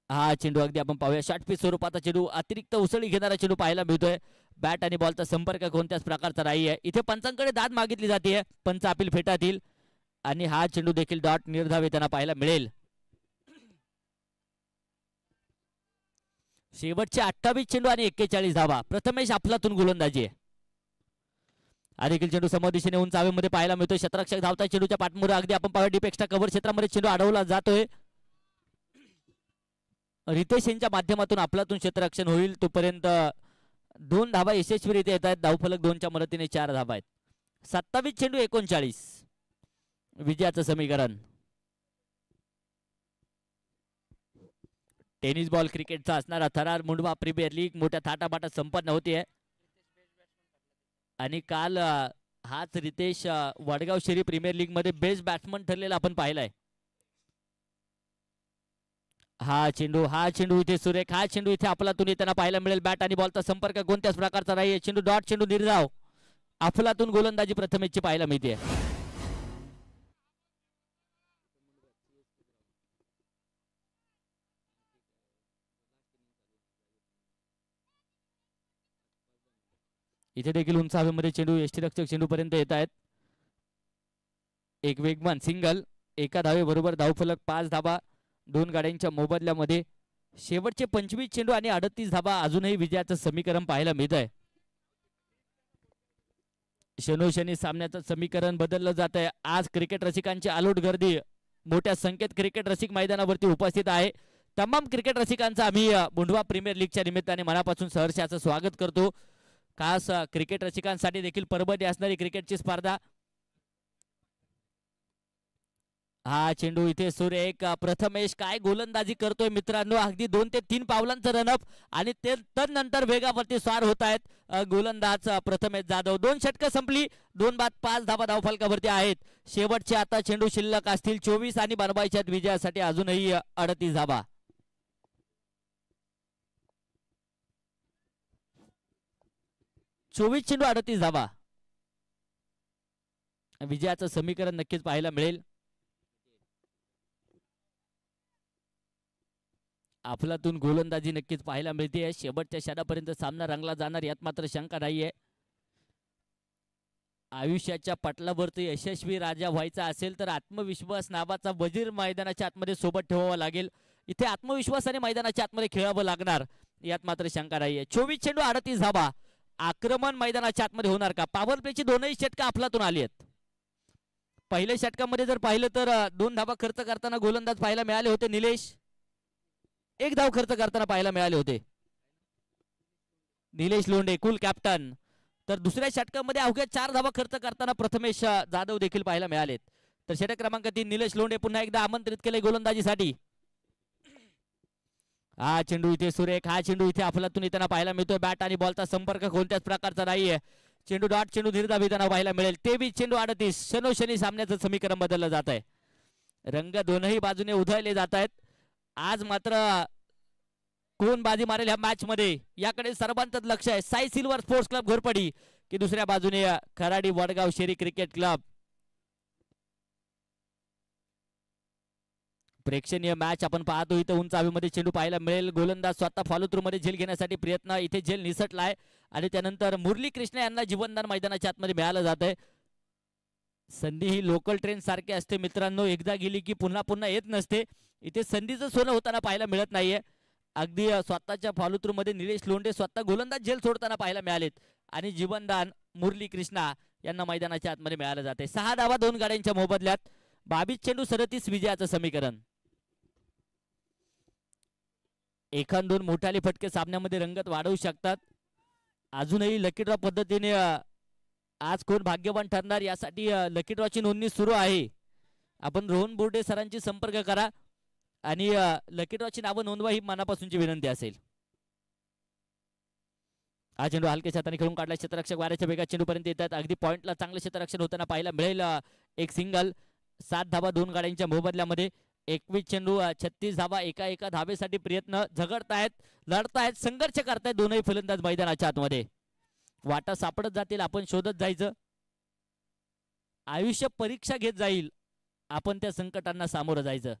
हा चेंडू अगदी आपण पाहूया शॉर्ट पिच स्वरूपाचा चेंडू, अतिरिक्त उसळी घेणारा चेंडू पाहायला मिळतोय. बॅट आणि बॉलचा संपर्क कोणत्याच प्रकारचा नाही आहे. इथे पंचांकडे दाद मागितली जाते, पंच अपील फेटातील आणि हा चेंडू देखील डॉट निर्धाव त्यांना पाहायला मिळेल. शेवटचे 28 चेंडू आणि 41 धावा. प्रथमेश आपलातून गोलंदाजी आहे. देखील चेंडू समोर दिशेने उंच हवेमध्ये पाहायला मिळतोय. क्षेत्ररक्षक धावता चेंडूच्या पाठमोर अगदी आपण पाहूया डीप एक्स्ट्रा कव्हर क्षेत्रामध्ये चेंडू अडवला जातोय. रितेश यांच्या माध्यमातून आपलातून क्षेत्ररक्षण होईल तोपर्यंत 2 धावा यशस्वीरित्या येत आहेत. धावफलक 2च्या मदतीने 4 धावा आहेत. 27 चेंडू 39 विजयाचं समीकरण. टेनिस बॉल क्रिकेटचा असणारा थरार मुंडवा प्रीमियर लीग मोठ्या थाटामाटात संपन्न होते आणि काल हाच रितेश वडगाव शहरी प्रीमियर लीग मध्ये बेस्ट बॅट्समन ठरलेला आपण पाहिलाय. हा चेंडू इथे सुरेख, हा चेंडू इथे आपलातून येताना पाहायला मिळेल. बॅट आणि बॉलचा संपर्क कोणत्याच प्रकारचा नाहीये. चेंडू डॉट, चेंडू निर्धाव. आपलातून गोलंदाजी प्रथमेशची पाहायला मिळते. इथे देखील उंच हवेमध्ये चेंडू यष्टीरक्षक चेंडू पर्यंत येत आहेत. एक वेगवान सिंगल, एका धावे बरोबर धावफलक 5 धावा 2 गाड्यांच्या मोबदल्यामध्ये. शेवटचे 25 चेंडू आणि 38 धावा. अजूनही विजयाचं समीकरण पाहायला मिळत आहे. शनोशनी सामन्याचं समीकरण बदललं जात आहे. आज क्रिकेट रसिकांची आलोट गर्दी मोठ्या संख्येत क्रिकेट रसिक मैदानावरती उपस्थित आहे. तमाम क्रिकेट रसिकांचं आम्ही मुंडवा प्रीमियर लीगच्या निमित्ताने मनापासून सहर्षाचं स्वागत करतो. खास क्रिकेट रसिकांसाठी देखील परबती असणारी क्रिकेटची स्पर्धा. हा चेंडू इथे सुरेख. प्रथमेश काय गोलंदाजी करतोय मित्रांनो. अगदी 2 ते 3 पावलांचं रनअप आणि ते तदनंतर वेगावरती स्वार होत आहेत गोलंदाज प्रथमेश जाधव. 2 षटकं संपली, 2 बाद 5 धावा धावफलकावरती आहेत. शेवटचे आता चेंडू शिल्लक असतील 24 आणि बनवायच्या विजयासाठी अजूनही 38 धावा. चेंडू 38 धावा. विजयाचं समीकरण नक्कीच पाहायला मिळेल. आपलातून गोलंदाजी नक्कीच पाहायला मिळते. शेवटच्या षटकापर्यंत सामना रंगला जाणार यात मात्र शंका नाहीये. आयुष्याच्या पटलावरती यशस्वी राजा व्हायचा असेल तर आत्मविश्वास नावाचा वजीर मैदानाच्या आतमध्ये सोबत ठेवावा लागेल. इथे आत्मविश्वासाने मैदानाच्या आतमध्ये खेळावं लागणार यात मात्र शंका नाहीये. 24 चेंडू 38 धावा. आक्रमण मैदानाच्या आतमध्ये होणार का? पॉवर प्लेची 2ही षटकं आपलातून आली आहेत. पहिल्या षटकामध्ये जर पाहिलं तर 2 धावा खर्च करताना गोलंदाज पाहायला मिळाले होते निलेश. 1 धाव खर्च करताना पाहायला मिळाले होते निलेश लोंढे कुल कॅप्टन. तर दुसऱ्या षटकामध्ये अवघ्या 4 धावा खर्च करताना प्रथमेश जाधव देखील पाहायला मिळालेत. तर षटक क्रमांक 3 निलेश लोंढे पुन्हा एकदा आमंत्रित केले गोलंदाजीसाठी. हा चेंडू इथे सुरेख, हा चेंडू इथे आपलातून येताना पाहायला मिळतोय. बॅट आणि बॉलचा संपर्क कोणत्याच प्रकारचा नाहीये. चेंडू डॉट, चेंडू निर्धाव येताना पाहायला मिळेल. 23 चेंडू 38. शनोशनी सामन्याचं समीकरण बदललं जात आहे. रंग दोनही बाजूने उधळले जात आहेत. आज मात्र कोण बाजी मारेल ह्या मॅच मध्ये याकडे सर्वांचंच लक्ष आहे. Sai silver sports club Ghorpadi की दुसऱ्या बाजूने खराडी वडगाव शेरी क्रिकेट क्लब. प्रेक्षणीय मॅच आपण पाहतो. इथं उंच हवेमध्ये चेंडू पाहायला मिळेल. गोलंदाज स्वतः फॉलो थ्रू मध्ये झेल घेण्यासाठी प्रयत्न. इथे झेल निसटलाय आणि त्यानंतर मुरली कृष्ण यांना जीवनदान मैदानाच्या आतमध्ये मिळालं जात आहे. संधी ही लोकल ट्रेन सारखी असते मित्रांनो. एकदा गेली की पुन्हा पुन्हा येत नसते. इथे संधीचं सोनं होताना पाहायला मिळत नाहीये. अगदी स्वतःच्या फॉलो थ्रू मध्ये निलेश लोंढे स्वतः गोलंदाज झेल सोडताना पाहायला मिळालेत आणि जीवनदान मुरली कृष्णा यांना मैदानाच्या आतमध्ये मिळालं जाते. 6 धावा 2 गाड्यांच्या मोबदल्यात. 22 चेंडू 37 विजयाचं समीकरण. 1-2 मोठाले फटके सामन्यामध्ये रंगत वाढवू शकतात. अजूनही लकी ड्रॉ पद्धतीने आज कोण भाग्यवान ठरणार यासाठी लकी ड्रॉची नोंदणी सुरू आहे. आपण रोहन बोर्डे सरांची संपर्क करा आणि लकी ड्रॉची नावं नोंदवा ही मनापासूनची विनंती असेल. हा चेंडू हलक्या हाताने खेळून काढला. क्षेत्ररक्षक वाऱ्याच्या वेगात चेंडू पर्यंत येतात. अगदी पॉइंटला चांगलं क्षेत्ररक्षण होताना पाहायला मिळेल. एक सिंगल. 7 धावा 2 गाड्यांच्या मोबदल्यामध्ये. 21 चेंडू 36 धावा. एका धावेसाठी प्रयत्न झगडतायत, लढतायत, संघर्ष करतायत दोनही फलंदाज मैदानाच्या आतमध्ये. वाटा सापडत जातील, आपण शोधत जायचं. आयुष्य परीक्षा घेत जाईल, आपण त्या संकटांना सामोरं जायचं.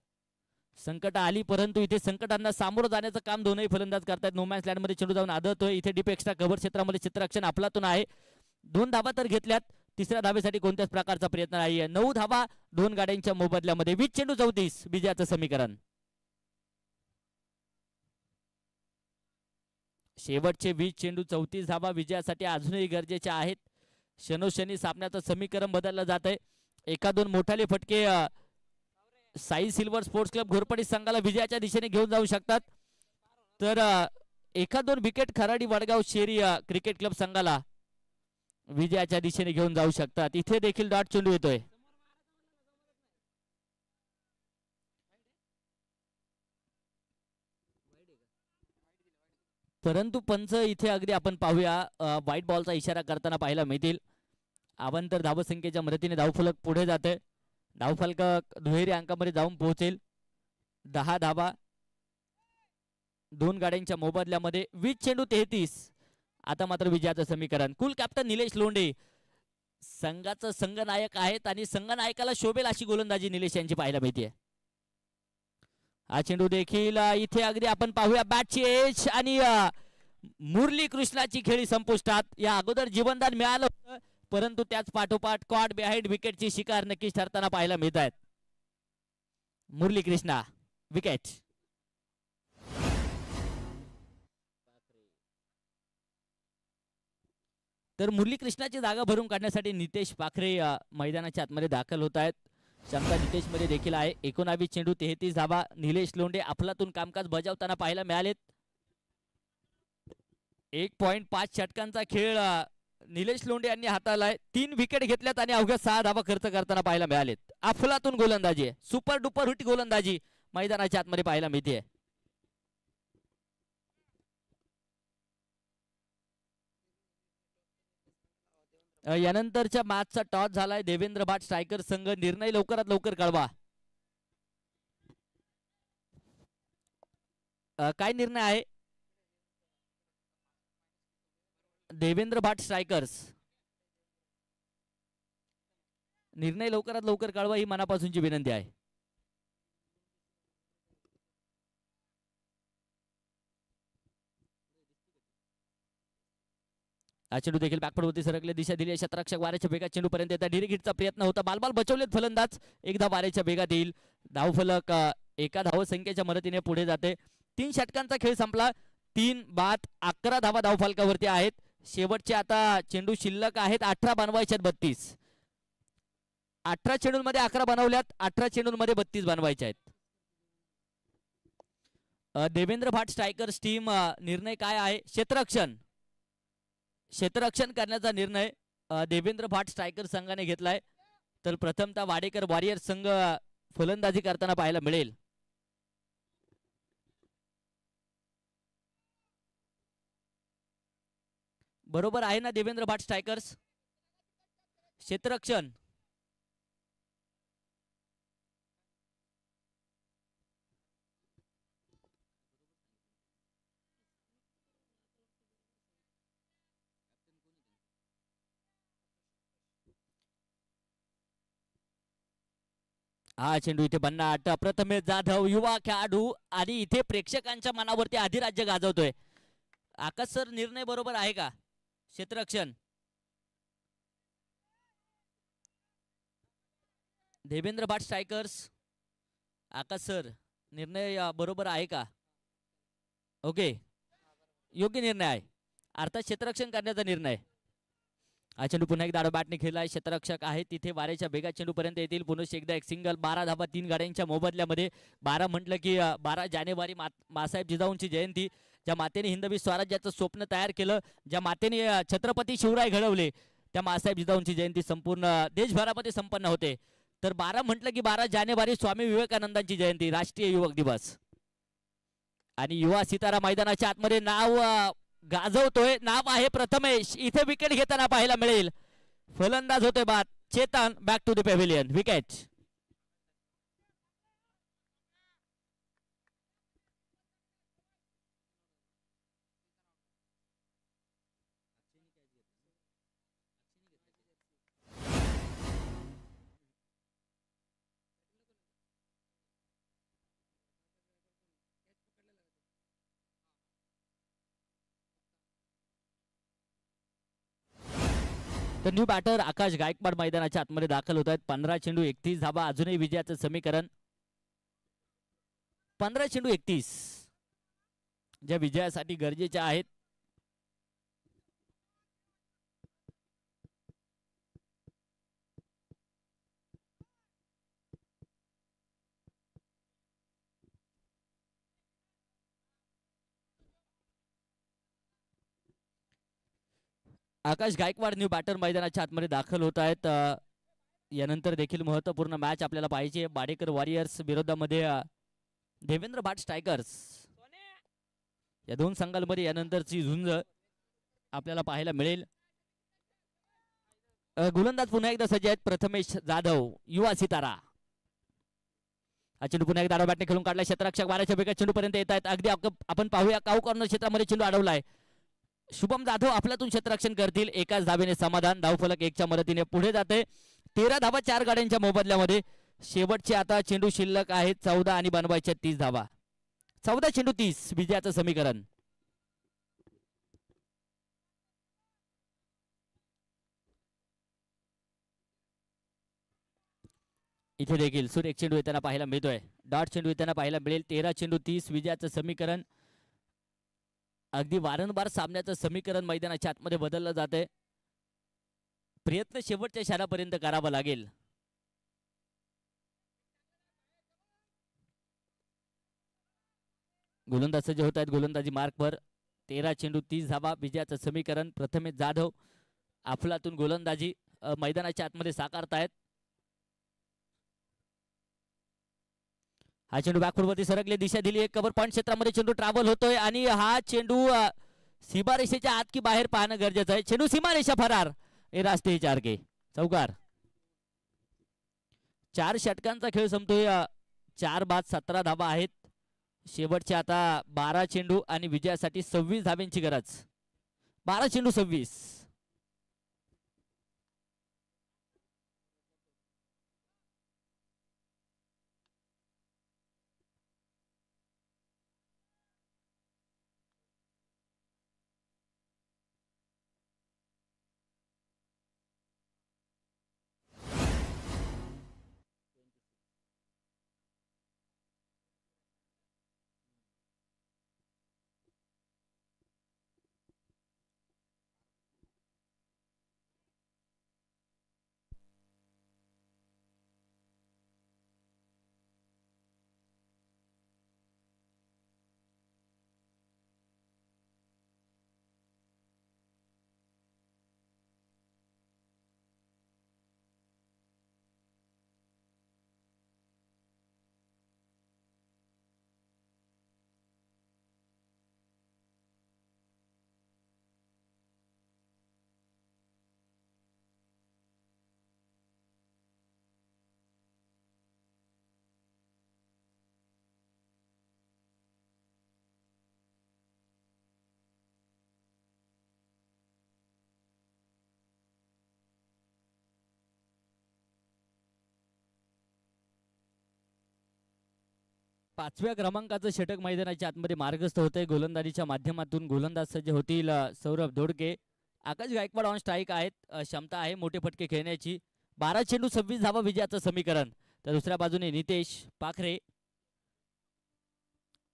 संकट आली, परंतु इथे संकटांना सामोरं जाण्याचं काम दोनही फलंदाज करतायत. नोमॅन्स लँड मध्ये चेंडू जाऊन आदळतोय. इथे डीप एक्स्ट्रा कव्हर क्षेत्रामध्ये क्षेत्ररक्षण आपलातून आहे. 2 धाबा तर घेतल्यात. तिसऱ्या धाबेसाठी कोणत्याच प्रकारचा प्रयत्न नाहीये. 9 धाबा 2 गाड्यांच्या मोबदल्यामध्ये. 20 चेंडू 34 विजयाचं समीकरण. शेवटचे 20 चेंडू 34 धाबा विजयासाठी अजूनही गरजेचे आहेत. क्षणोक्षणी सामन्याचं समीकरण बदललं जात आहे. 1-2 मोठाले फटके Sai silver sports club Ghorpadi संघाला विजयाच्या दिशेने घेऊन जाऊ शकतात. तर 1-2 wicket Kharadi Vadgaon Sheri cricket club संघाला विजयाच्या दिशेने घेऊन जाऊ शकतात. इथे देखील डॉट चेंडू येतोय. परंतु पंच इथे अगदी आपण पाहूया व्हाईट बॉलचा इशारा करताना पाहायला मिळतील. अवांतर धावसंख्येच्या मदतीने धावफलक पुढे जाते. धावफलक दुहेरी अंकामध्ये जाऊन पोहोचेल. 10 धाबा 2 गाड्यांच्या मोबदल्यामध्ये. 20 चेंडू 33. आता मात्र विजयाचं समीकरण. कुल कॅप्टन निलेश लोंढे संघाचं संघनायक आहेत आणि संघनायकाला शोभेल अशी गोलंदाजी निलेश यांची पाहायला मिळते. हा चेंडू देखील इथे अगदी आपण पाहूया बॅटची एज आणि मुरली कृष्णाची खेळी संपुष्टात. या अगोदर जीवनदान मिळालं होतं, परंतु त्याच पाठोपाठ कॉट बिहाइंड विकेटची शिकार नक्कीच ठरताना पाहायला मिळत आहेत. मुरली कृष्णा विकेट. तर मुरली कृष्णाची जागा भरून काढण्यासाठी नितेश पाखरे मैदानाच्या आतमध्ये दाखल होत आहेत. क्षमता नितेश मध्ये देखील आहे. 19 चेंडू 33 धाबा. निलेश लोंढे आपलातून कामकाज बजावताना पाहायला मिळालेत. 1.5 षटकांचा खेळ निलेश लोंढे यांनी हाताळलाय. 3 विकेट घेतल्यात आणि अवघ्या 6 धाबा खर्च करताना पाहायला मिळालेत. अफलातून गोलंदाजी आहे. सुपर डुपर हिट गोलंदाजी मैदानाच्या आतमध्ये पाहायला मिळते. यानंतरच्या मॅचचा टॉस झालाय. देवेंद्र भाट स्ट्रायकर संघ. निर्णय लवकरात लवकर कळवा. काय निर्णय आहे? देवेंद्र भाट स्ट्रायकर्स. निर्णय लवकरात लवकर कळवा ही मनापासूनची विनंती आहे. हा चेंडू देखील बॅकफुटवरती सरकले. दिशा दिली. क्षेत्ररक्षक वाऱ्याच्या वेगात चेंडू पर्यंत येतात. डिरेक्ट हिटचा प्रयत्न होता. बालबाल बचवलेत फलंदाज. एकदा वाऱ्याच्या वेगात येईल. धावफलक एका धावसंख्येच्या मदतीने पुढे जाते. 3 षटकांचा खेळ संपला. 3 बाद 11 धावा धावफलकावरती आहेत. शेवटचे आता चेंडू शिल्लक आहेत. 18 बनवायचे आहेत. 32. 18 चेंडूंमध्ये 11 बनवल्यात. 18 चेंडूंमध्ये 32 बनवायचे आहेत. देवेंद्र भाट स्ट्रायकर्स टीम निर्णय काय आहे? क्षेत्ररक्षण. क्षेत्ररक्षण करण्याचा निर्णय देवेंद्र भाट स्ट्रायकर संघाने घेतलाय. तर प्रथमतः वाडेकर वॉरियर संघ फलंदाजी करताना पाहायला मिळेल. बरोबर आहे ना देवेंद्र भाट स्ट्रायकर्स? क्षेत्ररक्षण. हा चेंडू इथे भन्नाट. प्रथमेश जाधव युवा खेळाडू आणि इथे प्रेक्षकांच्या मनावरती अधिराज्य गाजवतोय. आकाश सर निर्णय बरोबर आहे का? क्षेत्ररक्षण. देवेंद्र भाट स्ट्रायकर्स. आकाश सर निर्णय बरोबर आहे का? ओके, योग्य निर्णय आहे. अर्थात क्षेत्ररक्षण करण्याचा निर्णय. हा चेंडू पुन्हा एकदा आडो बॅटने खेळलाय. क्षेत्ररक्षक आहे तिथे वाऱ्याच्या वेगात चेंडू पर्यंत येतील. पुन्हा एकदा एक सिंगल. 12 धाबा 3 गाड्यांच्या मोबदल्यामध्ये. 12 म्हटलं की 12 जानेवारी मासाहेब जिजाऊंची जयंती. ज्या मातेने हिंदवी स्वराज्याचं स्वप्न तयार केलं, ज्या मातेने छत्रपती शिवराय घडवले, त्या मासाहेब जिजाऊंची जयंती संपूर्ण देशभरामध्ये संपन्न होते. तर 12 म्हटलं की 12 जानेवारी स्वामी विवेकानंदांची जयंती, राष्ट्रीय युवक दिवस. आणि युवा सितारा मैदानाच्या आतमध्ये नाव गाजवतोय. नाव आहे प्रथमेश. इथे विकेट घेताना पाहायला मिळेल. फलंदाज होतोय बाद. Chetan back to the pavilion. Wicket. तर न्यू बॅटर आकाश गायकवाड मैदानाच्या आतमध्ये दाखल होत आहेत. 15 चेंडू 31 धाबा, अजूनही विजयाचं समीकरण 15 चेंडू 31 ज्या विजयासाठी गरजेच्या आहेत. आकाश गायकवाड न्यू बॅटर मैदानाच्या आतमध्ये दाखल होत आहेत. यानंतर देखील महत्वपूर्ण मॅच आपल्याला पाहिजे. बाडेकर वॉरियर्स विरोधामध्ये देवेंद्र भाट स्ट्रायकर्स या दोन संघांमध्ये यानंतरची झुंज आपल्याला पाहायला मिळेल. गोलंदाज पुन्हा एकदा सज्ज आहेत प्रथमेश जाधव युवा सितारा. हा चेंडू पुन्हा एकदा बॅटने खेळून काढला. क्षेत्ररक्षक 12च्या वेगात चेंडू पर्यंत येत आहेत. अगदी आपण पाहूया काऊ कॉर्नर क्षेत्रामध्ये चेंडू अडवलाय. शुभम जाधव आपल्यातून क्षेत्ररक्षण करतील. एकाच धावेने समाधान. धावफलक 1च्या मदतीने पुढे जाते. 13 धावा 4 गाड्यांच्या मोबदल्यामध्ये. शेवटचे आता चेंडू शिल्लक आहेत 14 आणि बनवायच्या 30 धावा. 14 चेंडू 30 विजयाचं समीकरण. इथे देखील सुरेख चेंडू येताना पाहायला मिळतोय. डॉट चेंडू येताना पाहायला मिळेल. 13 चेंडू 30 विजयाचं समीकरण. अगदी वारंवार सामन्याचं समीकरण मैदानाच्या आतमध्ये बदललं जाते. प्रयत्न शेवटच्या क्षणापर्यंत करावा लागेल. गोलंदाज सज्ज होत आहेत गोलंदाजी मार्कवर. 13 चेंडू 30 धावा विजयाचं समीकरण. प्रथमेश जाधव अफलातून गोलंदाजी मैदानाच्या आतमध्ये साकारतायत. हा चेंडू बॅकफुटवरती सरकले. दिशा दिली. एक कव्हर पॉइंट क्षेत्रामध्ये चेंडू ट्रॅव्हल होतोय आणि हा चेंडू सीमारेषेच्या आत की बाहेर पाहणं गरजेचं आहे. चेंडू सीमारेषा फरार. हे रास्ते 4 के चौकार. 4 षटकांचा खेळ संपतोय. 4 बाद 17 धावा आहेत. शेवटचे आता 12 चेंडू आणि विजयासाठी 26 धाव्यांची गरज. 12 चेंडू 26. पाचव्या क्रमांकाचं षटक मैदानाच्या आतमध्ये मार्गस्थ होतंय. गोलंदाजीच्या माध्यमातून गोलंदाज सज्ज होतील सौरभ दोडके. आकाश गायकवाड ऑन स्ट्राईक आहेत. क्षमता आहे मोठे फटके खेळण्याची. 12 चेंडू 26 धावा विजयाचं समीकरण. तर दुसऱ्या बाजूने नितेश पाखरे.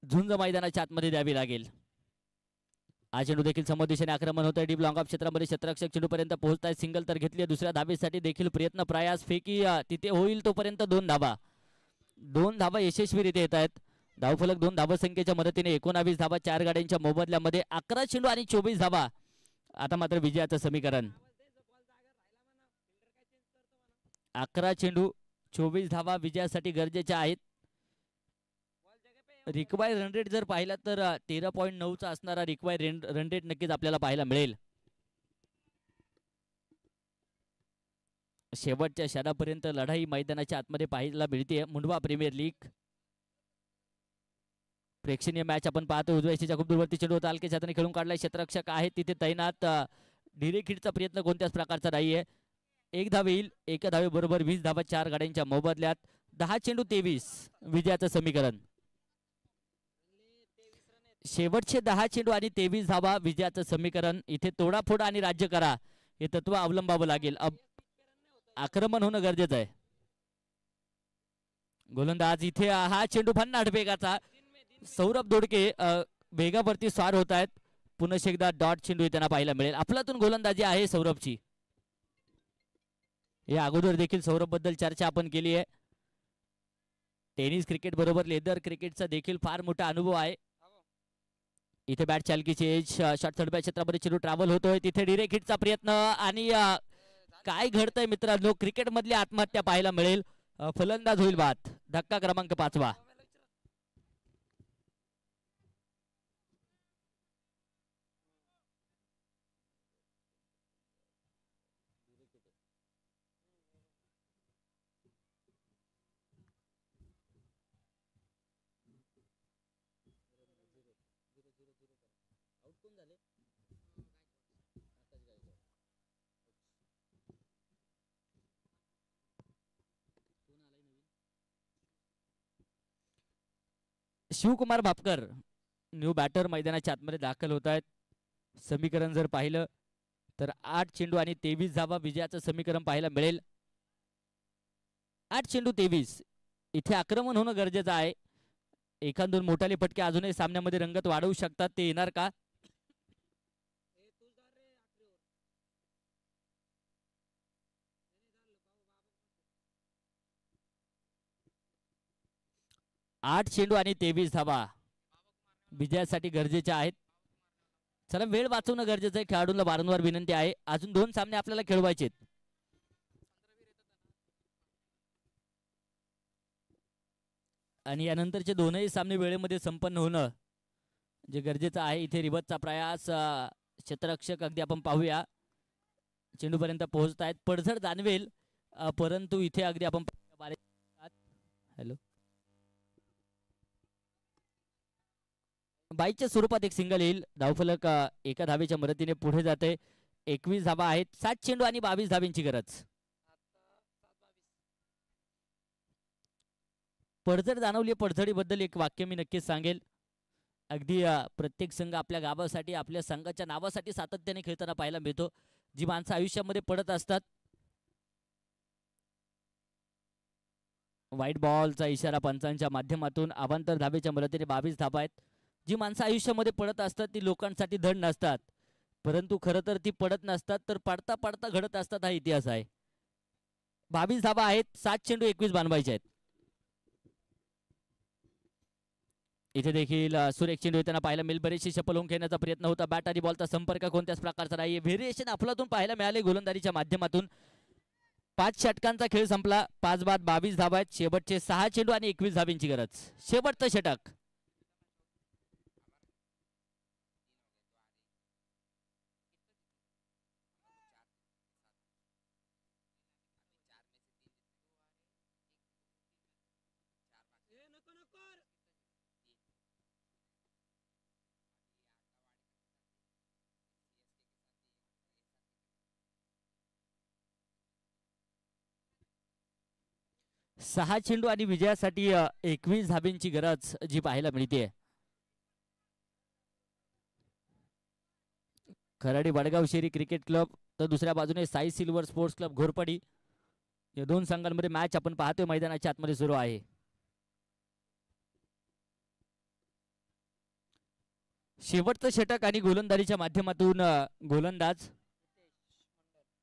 झुंज मैदानाच्या आतमध्ये द्यावी लागेल. हा चेंडू देखील समोर दिशेने आक्रमण होत आहे. डीप लॉंग ऑफ क्षेत्रामध्ये क्षेत्ररक्षक चेंडू पर्यंत पोहोचताय. सिंगल तर घेतली. दुसऱ्या धावेसाठी देखील प्रयत्न प्रयास. फेकी तिथे होईल तोपर्यंत 2 धावा. 2 धावा यशस्वीरित्या येत आहेत. धावफलक 2 धावसंख्येच्या मदतीने 19 धावा 4 गाड्यांच्या मोबदल्यामध्ये. 11 चेंडू आणि 24 धावा. आता मात्र विजयाचं समीकरण. 11 चेंडू 24 धावा विजयासाठी गरजेच्या आहेत. रिक्वायर्ड रन रेट जर पाहिला तर 13.9चा असणारा रिक्वायर्ड रन रेट नक्कीच आपल्याला पाहायला मिळेल. शेवटच्या क्षणापर्यंत लढाई मैदानाच्या आतमध्ये पाहायला मिळते. मुंडवा प्रीमियर लीग प्रेक्षणीय मॅच आपण पाहतो. उजव्या खूप दूरवरती चेंडू तालकेच्या हाताने खेळून काढलाय. क्षेत्ररक्षक आहे तिथे तैनात. डिरेखिडचा प्रयत्न कोणत्याच प्रकारचा नाहीये. 1 धाव येईल. 1 धावे बरोबर 20 धावा 4 गाड्यांच्या मोबदल्यात. 10 चेंडू 23 विजयाचं समीकरण. शेवटचे 10 चेंडू आणि 23 धावा विजयाचं समीकरण. इथे तोडाफोड आणि राज्य करा हे तत्व अवलंबावं लागेल. आक्रमण होणं गरजेचं आहे. गोलंदाज इथे हा चेंडू भन्नाट वेगाचा. सौरभ दोडके वेगावरती स्वार होत आहेत. पुन्हा एकदा डॉट चेंडू त्यांना पाहायला मिळेल. आपल्यातून गोलंदाजी आहे सौरभची. या अगोदर देखील सौरभ बद्दल चर्चा आपण केली आहे. टेनिस क्रिकेट बरोबर लेदर क्रिकेटचा देखील फार मोठा अनुभव आहे. इथे बॅट चालकीची एज शॉर्ट थर्ड बॅट क्षेत्रामध्ये चेंडू ट्रॅव्हल होतोय. तिथे डिरेक्ट हिटचा प्रयत्न आणि काय घडतंय मित्रांनो, क्रिकेट मधली आत्महत्या पाहायला मिळेल. फलंदाज होईल बाद. धक्का क्रमांक 5. शिवकुमार भापकर न्यू बॅटर मैदानाच्या आतमध्ये दाखल होत आहेत. समीकरण जर पाहिलं तर 8 चेंडू आणि 23 धावा विजयाचं समीकरण पाहायला मिळेल. 8 चेंडू 23. इथे आक्रमण होणं गरजेचं आहे. एखाद दोन मोठाले फटके अजूनही सामन्यामध्ये रंगत वाढवू शकतात. ते येणार का? आठ चेंडू आणि 23 धावा विजयासाठी गरजेच्या आहेत. चला वेळ वाचवणं गरजेचं आहे. खेळाडूंना वारंवार विनंती आहे. अजून 2 सामने आपल्याला खेळवायचे. आणि यानंतरचे दोनही सामने वेळेमध्ये संपन्न होणं जे गरजेचं आहे. इथे रिवर्सचा प्रयास. क्षेत्ररक्षक अगदी आपण पाहूया चेंडूपर्यंत पोहोचतायत. पडझड जाणवेल परंतु इथे अगदी आपण हॅलो बाईच्या स्वरूपात एक सिंगल येईल. धावफलक एका धावेच्या मदतीने पुढे जाते. 21 धावा आहेत. 7 चेंडू आणि 22 धावेंची गरज. पडझड जाणवली. पडझडीबद्दल एक वाक्य मी नक्कीच सांगेल. अगदी प्रत्येक संघ आपल्या गावासाठी आपल्या संघाच्या नावासाठी सातत्याने खेळताना पाहायला मिळतो. जी माणसं आयुष्यामध्ये पडत असतात. व्हाईट बॉलचा इशारा पंचांच्या माध्यमातून. अवांतर धावेच्या मदतीने 22 धावा आहेत. जी माणसं आयुष्यामध्ये पडत असतात ती लोकांसाठी धड नसतात परंतु खरं तर ती पडत नसतात तर पडता पडता घडत असतात. हा इतिहास आहे. 22 धावा आहेत. 7 चेंडू 21 बनवायचे आहेत. इथे देखील सुरेख चेंडू येताना पाहायला मिळेल. बरेचसे शपल होऊन खेळण्याचा प्रयत्न होता. बॅट आणि बॉलचा संपर्क कोणत्याच प्रकारचा नाही. व्हेरिएशन अफलातून पाहायला मिळाले गोलंदाजीच्या माध्यमातून. 5 षटकांचा खेळ संपला. 5 बाद 22 धावा आहेत. शेवटचे 6 चेंडू आणि 21 धावेंची गरज. शेवटचं षटक. सहा चेंडू आणि विजयासाठी 21 धावेंची गरज जी पाहायला मिळते. खराडी वडगाव शेरी क्रिकेट क्लब तर दुसऱ्या बाजूने Sai silver sports club Ghorpadi. या दोन संघांमध्ये मॅच आपण पाहतोय मैदानाच्या आतमध्ये सुरू आहे. शेवटचं षटक आणि गोलंदाजीच्या माध्यमातून गोलंदाज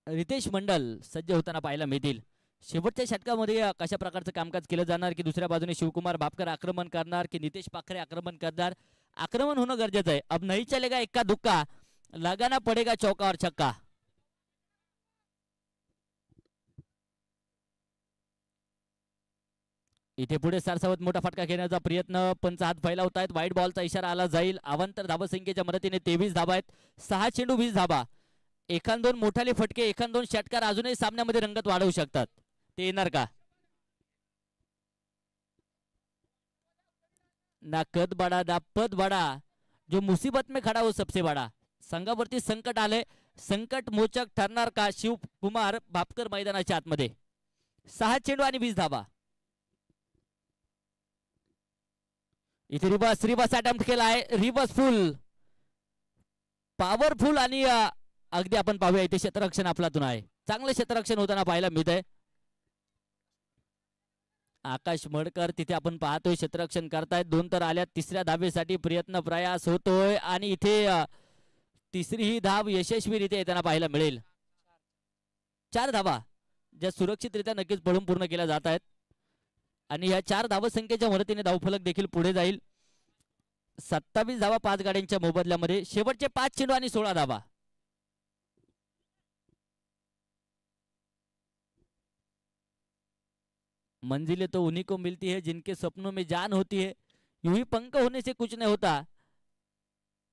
रितेश मंडल सज्ज होताना पाहायला मिळतील. शेवटच्या षटकामध्ये कशा प्रकारचं कामकाज केलं जाणार की दुसऱ्या बाजूने शिवकुमार भापकर आक्रमण करणार की नितेश पाखरे आक्रमण करणार. आक्रमण होणं गरजेचं आहे. अब नहीं चलेगा इक्का दुक्का, लगाना पडेगा चौका और छक्का. इथे पुढे सरसावत मोठा फटका घेण्याचा प्रयत्न. पंच हात फैलावतायत. व्हाईट बॉलचा इशारा आला जाईल. अवांतर धावसंख्येच्या मदतीने 23 धावा आहेत. 6 चेंडू 20 धावा. एखाद दोन मोठाले फटके एखाद दोन षटकार अजूनही सामन्यामध्ये रंगत वाढवू शकतात. ते येणार का? ना कद बडा ना पद बडा, जो मुसीबत में खडा हो सबसे बडा. संघावरती संकट आले. संकट मोचक ठरणार का शिवकुमार भापकर मैदानाच्या आतमध्ये. 6 चेंडू आणि 20 धावा. इथे रिवर्स अटेम्प्ट केला आहे. रिवर्स फुल पॉवरफुल आणि अगदी आपण पाहूया इथे क्षेत्ररक्षण आपलातून आहे, चांगलं क्षेत्ररक्षण होताना पाहायला मिळत आहे. आकाश मडकर तिथे आपण पाहतोय क्षेत्ररक्षण करतायत. 2 तर आल्या, तिसऱ्या धावेसाठी प्रयत्न प्रयास होतोय आणि इथे तिसरी ही धाव यशस्वीरित्या येताना पाहायला मिळेल. 4 धावा ज्या सुरक्षितरित्या नक्कीच पळून पूर्ण केल्या जात आहेत आणि या 4 धावसंख्येच्या मदतीने धावफलक देखील पुढे जाईल. 27 धावा 5 गाड्यांच्या मोबदल्यामध्ये, शेवटचे 5 चेंडू आणि 16 धावा. मंजिलें तो उन्हीं को मिलती है जिनके सपनों में जान होती है, यूं ही पंख होने से कुछ नहीं होता,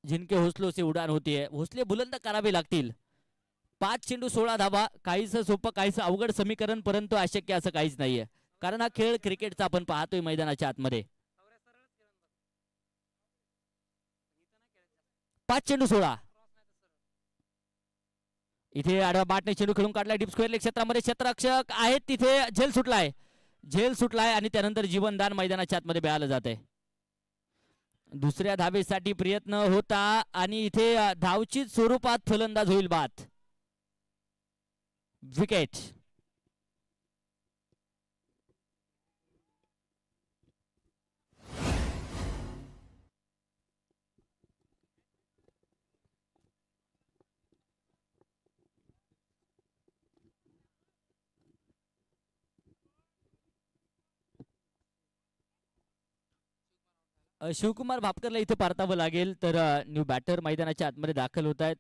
जिनके हौसलों से उडान होती है. हौसले बुलंद करावे लागतील. 5 चेंडू 16 धावा, काहीसं सोपं काहीसं अवघड समीकरण, परंतु अशक्य असं काहीच नाहीये, कारण हा खेळ क्रिकेटचा आपण पाहतोय मैदानाच्या आतमध्ये. 5 चेंडू 16. इथे आडवा बाटने चेंडू खेळून काढलाय डीप स्क्वेअर लेग क्षेत्रामध्ये. क्षेत्ररक्षक आहेत तिथे, झेल सुटलाय आणि त्यानंतर जीवनदान मैदानाच्या आतमध्ये मिळालं जाते. दुसऱ्या धावेसाठी प्रयत्न होता आणि इथे धावची स्वरूपात फलंदाज होईल बाद. विकेट. शिवकुमार भापकरला इथे परतावं लागेल, तर न्यू बॅटर मैदानाच्या आतमध्ये दाखल होत आहेत.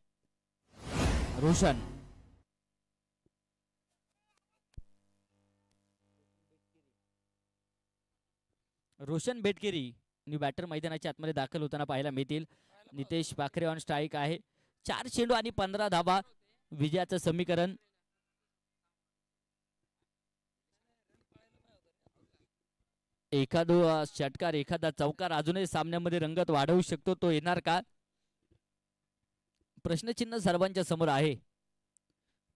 रोशन बेटकेरी न्यू बॅटर मैदानाच्या आतमध्ये दाखल होताना पाहायला मिळतील. नितेश पाखरे ऑन स्ट्राईक आहे. 4 चेंडू आणि 15 धावा विजयाचं समीकरण. एखादा षटकार एखादा चौकार अजूनही सामन्यामध्ये रंगत वाढवू शकतो, तो येणार का? प्रश्नचिन्ह सर्वांच्या समोर आहे.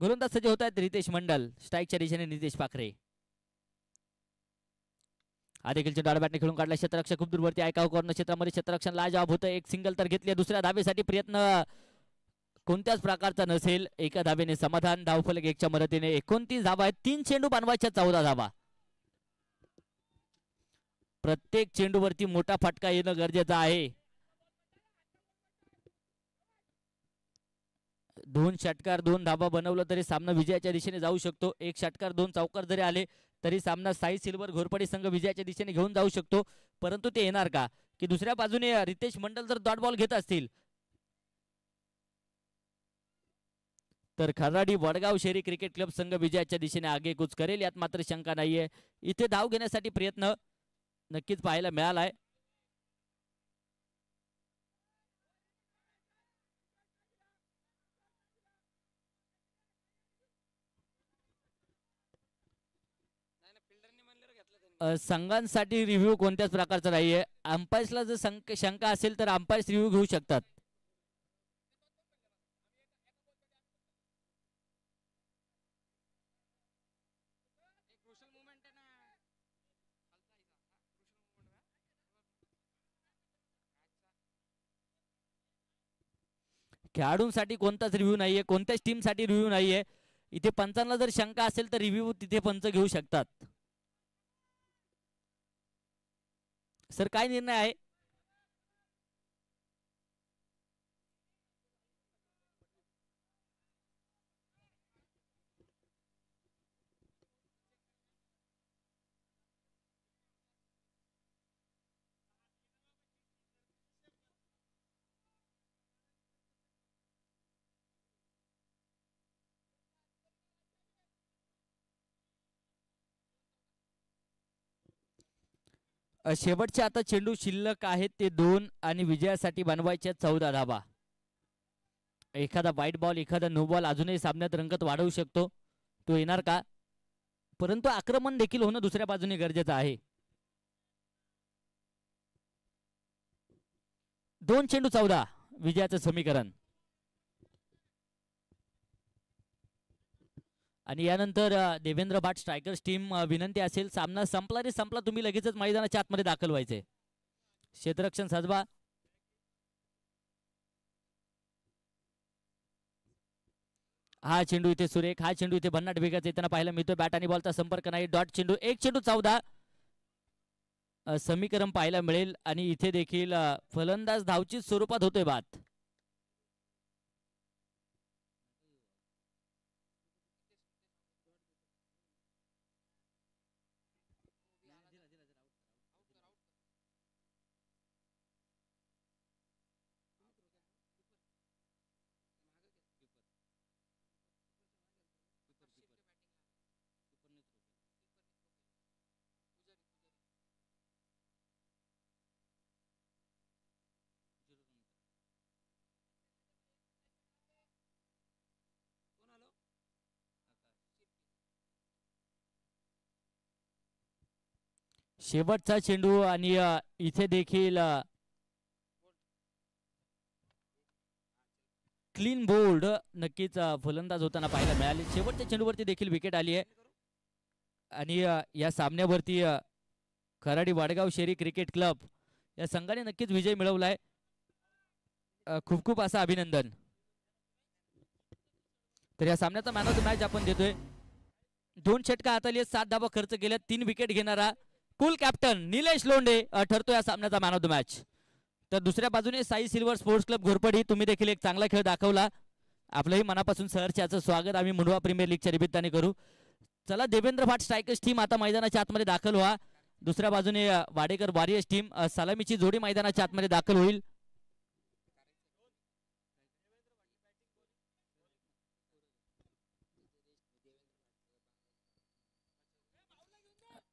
गोलंदाज सज्ज होत आहेत रितेश मंडल, स्ट्राईकच्या दिशेने नितेश पाखरे. हा देखील चेंडू बॅटने खेळून काढला. क्षेत्ररक्षक खूप दूरवरती ऐकाव कॉर्नर क्षेत्रामध्ये क्षेत्ररक्षण लाजवाब होतं. एक सिंगल तर घेतली. दुसऱ्या धावेसाठी प्रयत्न कोणत्याच प्रकारचा नसेल. एका धावेने समाधान. धावफलक 1च्या मदतीने 29 धावा आहेत. 3 चेंडू बनवायच्या 14 धावा. प्रत्येक चेंडूवरती मोठा फटका येणं गरजेचं आहे. 2 षटकार 2 धावा बनवलं तरी सामना विजयाच्या दिशेने जाऊ शकतो. 1 षटकार 2 चौकार जरी आले तरी सामना साई सिल्वर घोरपडी संघ विजयाच्या दिशेने घेऊन जाऊ शकतो. परंतु ते येणार का? की दुसऱ्या बाजूने रितेश मंडल जर डॉट बॉल घेत असतील तर खराडी वडगाव शहरी क्रिकेट क्लब संघ विजयाच्या दिशेने आगेकूच करेल, यात मात्र शंका नाहीये. इथे धाव घेण्यासाठी प्रयत्न नक्कीच पाहायला मिळालाय. संघांसाठी रिव्ह्यू कोणत्याच प्रकारचा नाहीये. अंपायर्सला जर शंका असेल तर अंपायर्स रिव्ह्यू घेऊ शकतात. खेळाडूंसाठी कोणताच रिव्ह्यू नाहीये, कोणत्याच टीमसाठी रिव्ह्यू नाहीये. इथे पंचांना जर शंका असेल तर रिव्ह्यू तिथे पंच घेऊ शकतात. सर काय निर्णय आहे? शेवटचे आता चेंडू शिल्लक आहेत ते 2 आणि विजयासाठी बनवायचे 14 धावा. एखादा वाईट बॉल एखादा नो बॉल अजूनही सामन्यात रंगत वाढवू शकतो, तो येणार का? परंतु आक्रमण देखील होणं दुसऱ्या बाजूने गरजेचं आहे. 2 चेंडू 14 विजयाचं समीकरण. आणि यानंतर देवेंद्र भाट स्ट्रायकर्स टीम विनंती असेल, सामना संपला रे संपला, तुम्ही लगेचच मैदानाच्या आतमध्ये दाखल व्हायचे. क्षेत्ररक्षण साजवा. हा चेंडू इथे सुरेख, हा चेंडू इथे भन्नाट वेगाचा येताना पाहायला मिळतोय. बॅट आणि बॉलचा संपर्क नाही. डॉट चेंडू, एक चेंडू 14 समीकरण पाहायला मिळेल आणि इथे देखील फलंदाज धावची स्वरूपात होतोय बाद. शेवटचा चेंडू आणि इथे देखील क्लीन बोल्ड नक्कीच फलंदाज होताना पाहायला मिळाले. शेवटच्या चेंडूवरती देखील विकेट आली आहे आणि या सामन्यावरती खराडी वाडगाव शेरी क्रिकेट क्लब या संघाने नक्कीच विजय मिळवलाय. खूप खूप असं अभिनंदन. तर या सामन्याचा मॅन ऑफ द मॅच आपण देतोय. 2 षटका हाताळली, 7 धावा खर्च केल्या, 3 विकेट घेणारा कुल कॅप्टन निलेश लोंढे ठरतो या सामन्याचा मॅन ऑफ द मॅच. तर दुसऱ्या बाजूने Sai silver sports club Ghorpadi, तुम्ही देखील एक चांगला खेळ दाखवला. आपलंही मनापासून सहर्षाचं स्वागत आम्ही मुंडवा प्रीमियर लीगच्या निमित्ताने करू. चला देवेंद्र भाट स्ट्रायकर्स टीम आता मैदानाच्या आतमध्ये दाखल व्हा. दुसऱ्या बाजूने वाडेकर वॉरियर्स टीम सलामीची जोडी मैदानाच्या आतमध्ये दाखल होईल.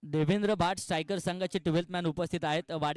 देवेंद्र भाट स्ट्रायकर संघाचे 12th मॅन उपस्थित आहेत.